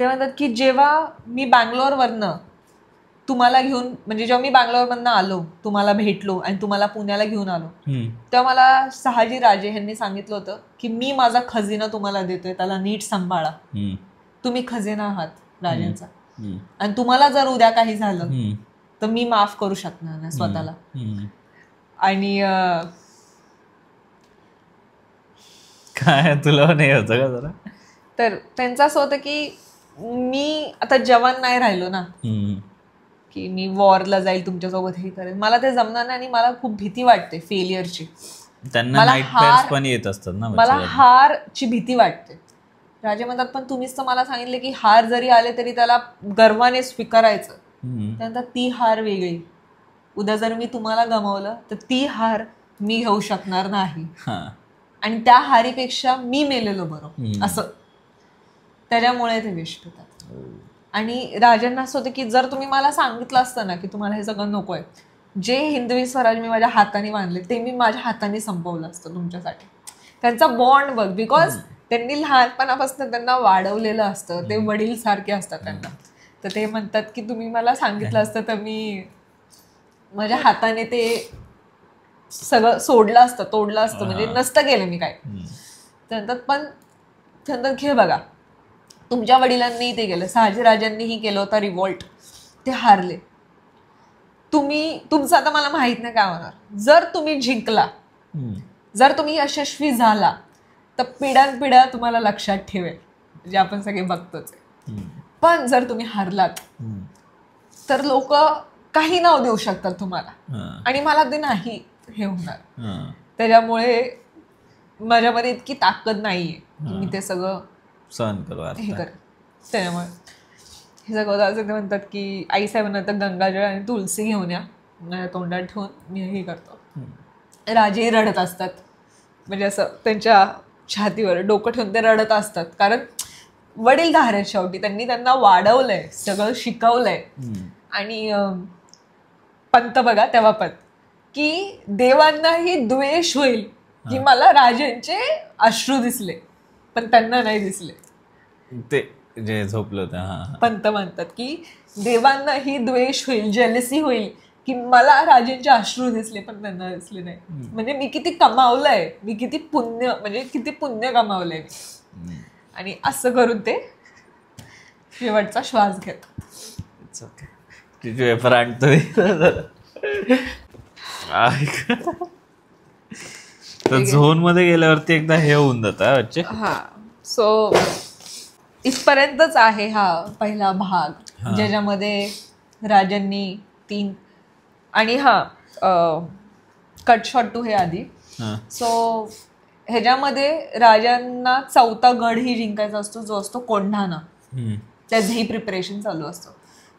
ते म्हणतात की जेव्हा मी बँगलोरवरनं तुम्हाला घेऊन, म्हणजे जेव्हा मी बँगलोरमधनं आलो, तुम्हाला भेटलो आणि तुम्हाला पुण्याला घेऊन आलो, तेव्हा मला शहाजी राजे यांनी सांगितलं होतं की मी माझा खजिना तुम्हाला देतोय, त्याला नीट सांभाळा, तुम्ही खजिना आहात राजांचा, आणि तुम्हाला जर उद्या काही झालं तर मी माफ करू शकणार नाही स्वतःला. आणि काय तुला नाही होतं का जरा? तर त्यांचं असं होतं की मी आता जवान नाही राहिलो ना, की मी वॉरला जाईल तुमच्यासोबत, हे करेल, मला ते जमणार नाही आणि मला खूप भीती वाटते फेलियरची. त्यांना नाईटमेअर्स पण येत असतात ना, मला हारची भीती वाटते. राजे म्हणतात पण तुम्हीच तर मला सांगितले की हार जरी आले तरी त्याला गर्वाने स्वीकारायचं. त्यानंतर ती हार वेगळी, उद्या जर मी तुम्हाला गमावलं तर ती हार मी घेऊ शकणार नाही, आणि त्या हारीपेक्षा मी मेलेलो बरं, असं. त्याच्यामुळे ते विश होतात. आणि राजांना असं होतं की जर तुम्ही मला सांगितलं असतं ना की तुम्हाला हे सगळं नकोय, जे हिंदवी स्वराज मी माझ्या हाताने बांधले ते मी माझ्या हाताने संपवलं असतं तुमच्यासाठी. त्यांचा बॉन्ड बघ, बिकॉज त्यांनी लहानपणापासून त्यांना वाढवलेलं असतं, ते वडील सारखे असतात त्यांना. तर ते म्हणतात की तुम्ही मला सांगितलं असतं तर मी माझ्या हाताने ते सगळं सोडलं असतं, तोडलं असतं, म्हणजे नसतं केलं मी काय. त्यानंतर पण त्यानंतर घे बघा, तुमच्या वडिलांनी ते केलं, शहाजीराजांनीही केलं होतं रिव्हॉल्ट, ते हारले. तुमचं आता मला माहित नाही काय होणार. जर तुम्ही जिंकला, जर तुम्ही यशस्वी झाला तर पिढ्यानपिढ्या तुम्हाला लक्षात ठेवेल, जे आपण सगळे बघतोच. पण जर तुम्ही हारलात तर लोक काही नाव देऊ शकतात तुम्हाला, आणि मला ते नाही हे होणार. त्याच्यामुळे माझ्यामध्ये इतकी ताकद नाहीये की मी ते सगळं सहन करू हे कर. त्याच्यामुळे हे सगळं असं ते म्हणतात की आई साहेबांना तर गंगाजळ आणि तुलसी घेऊन या, माझ्या तोंडात ठेवून मी हे करतो. राजेही रडत असतात, म्हणजे असं त्यांच्या छातीवर डोकं ठेवून ते रडत असतात, कारण वडीलधारे शेवटी त्यांनी त्यांना वाढवलंय, सगळं शिकवलंय. आणि पंत बघा तेव्हा पण की देवांनाही द्वेष होईल की मला राजांचे अश्रू दिसले पण त्यांना नाही दिसले, ते जे झोपलं होतं. पंत म्हणतात की देवांनाही द्वेष होईल, जेलसी होईल की मला राजांचे अश्रू दिसले पण त्यांना दिसले नाही. म्हणजे मी किती कमावलंय, मी किती पुण्य, म्हणजे किती पुण्य कमावलंय मी. आणि असं करून ते शेवटचा श्वास घेतात. पेपर आणतोय तर झोन मध्ये गेल्यावरती एकदा हे होऊन जातं. सो इथपर्यंतच आहे हा पहिला भाग, ज्याच्यामध्ये राजांनी 3 आणि कट शॉट टू हे आधी. सो ह्याच्यामध्ये राजांना 4था गडही जिंकायचा असतो, जो असतो कोंढाणा. त्याचंही प्रिपरेशन चालू असतं.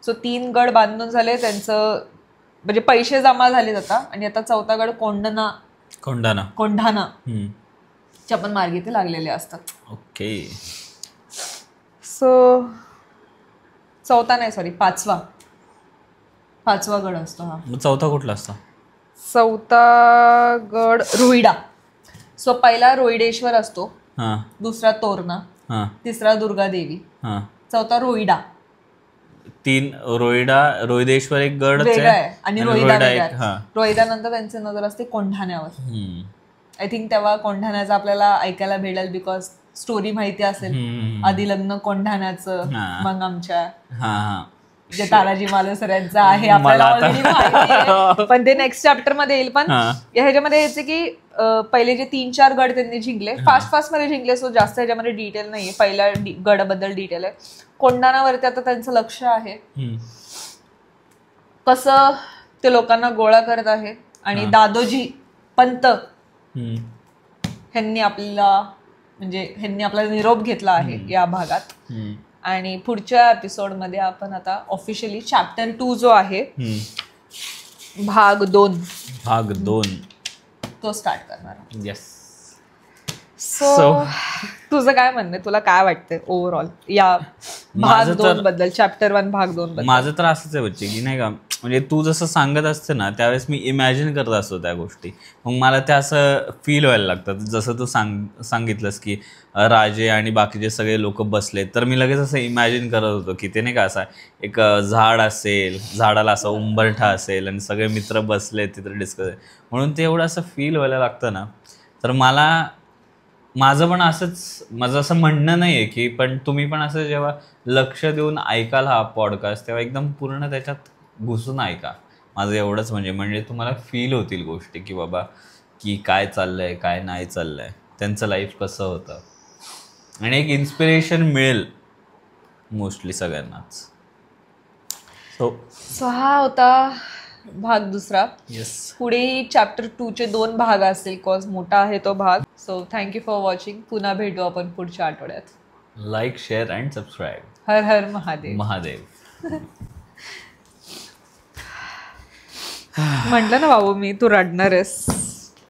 सो 3 गड बांधून झाले, त्यांचं म्हणजे पैसे जमा झाले आता, आणि आता 4था गड कोंढाणा च्या पण मार्गी ते लागलेले असतात. ओके. सो 4था नाही, सॉरी 5वा गड असतो हा. 4था कुठला असतो? 4था गड रोहिडा. सो पहिला रोहिडेश्वर असतो, दुसरा तोरणा, तिसरा दुर्गादेवी, 4था रोहिडा. 3 रोहिडेश्वर एक गड वेगळा आहे आणि रोहिदा नंतर त्यांची नजर असते कोंढाण्यावर. आय थिंक तेव्हा कोंढाण्याचं आपल्याला ऐकायला भेटेल, बिकॉज स्टोरी माहिती असेल, आधी लग्न कोंढाण्याचं, मग आमच्या जे ताराजी मालुसरे यांचं आहे आपल्याला ऑलरेडी माहिती आहे, पण ते नेक्स्ट चॅप्टर मध्ये येईल. पण ह्याच्यामध्ये यायचे की पहिले जे 3-4 गड त्यांनी जिंकले, फास्ट मध्ये जिंकले. सो जास्त ह्याच्यामध्ये डिटेल नाहीये, पहिल्या गडाबद्दल डिटेल आहे. कोंढाणावरती आता त्यांचं लक्ष आहे, कसं ते लोकांना गोळा करत आहे. आणि दादोजी पंत ह्यांनी आपला निरोप घेतला आहे या भागात. आणि पुढच्या एपिसोडमध्ये आपण आता ऑफिशियली चॅप्टर 2 जो आहे, भाग 2 तो स्टार्ट करणार. येस. सो तुझं काय म्हणणं, तुला काय वाटतंय ओव्हरऑल या भाग 2 बद्दल, चॅप्टर 1 भाग 2 बद्दल? माझं तर असंच आहे बच्चे की नाही का, म्हणजे तू जसं सांगत असते ना त्यावेळेस मी इमॅजिन करत असतो त्या गोष्टी, मग मला त्या असं फील व्हायला लागतात. जसं तू सांगितलंस की राजे आणि बाकीचे सगळे लोक बसले, तर मी लगेच असं इमॅजिन करत होतो की ते नाही का असा एक झाड असेल, झाडाला असा उंबरठा असेल आणि सगळे मित्र बसले तिथे डिस्कस, म्हणून ते एवढं असं फील व्हायला लागतं ना. तर माझं पण असंच, माझं असं म्हणणं नाही आहे की, पण तुम्ही पण असं जेव्हा लक्ष देऊन ऐकाल हा पॉडकास्ट तेव्हा एकदम पूर्ण त्याच्यात घुसून ऐका. माझं एवढंच म्हणजे तुम्हाला फील होतील गोष्टी की बाबा की काय चाललंय काय नाही चाललंय, त्यांचं लाईफ कसं होतं, आणि एक इन्स्पिरेशन मिळेल मोस्टली सगळ्यांनाच. सो हा होता भाग दुसरा. पुढे चॅप्टर 2 चे 2 भाग असतील, कॉज मोठा आहे तो भाग. So thank you for watching. पुन्हा भेटू आपण पुढच्या आठवड्यात. Like, share and subscribe. हर हर महादेव. म्हटलं ना बाबू मी, तू रडणारस.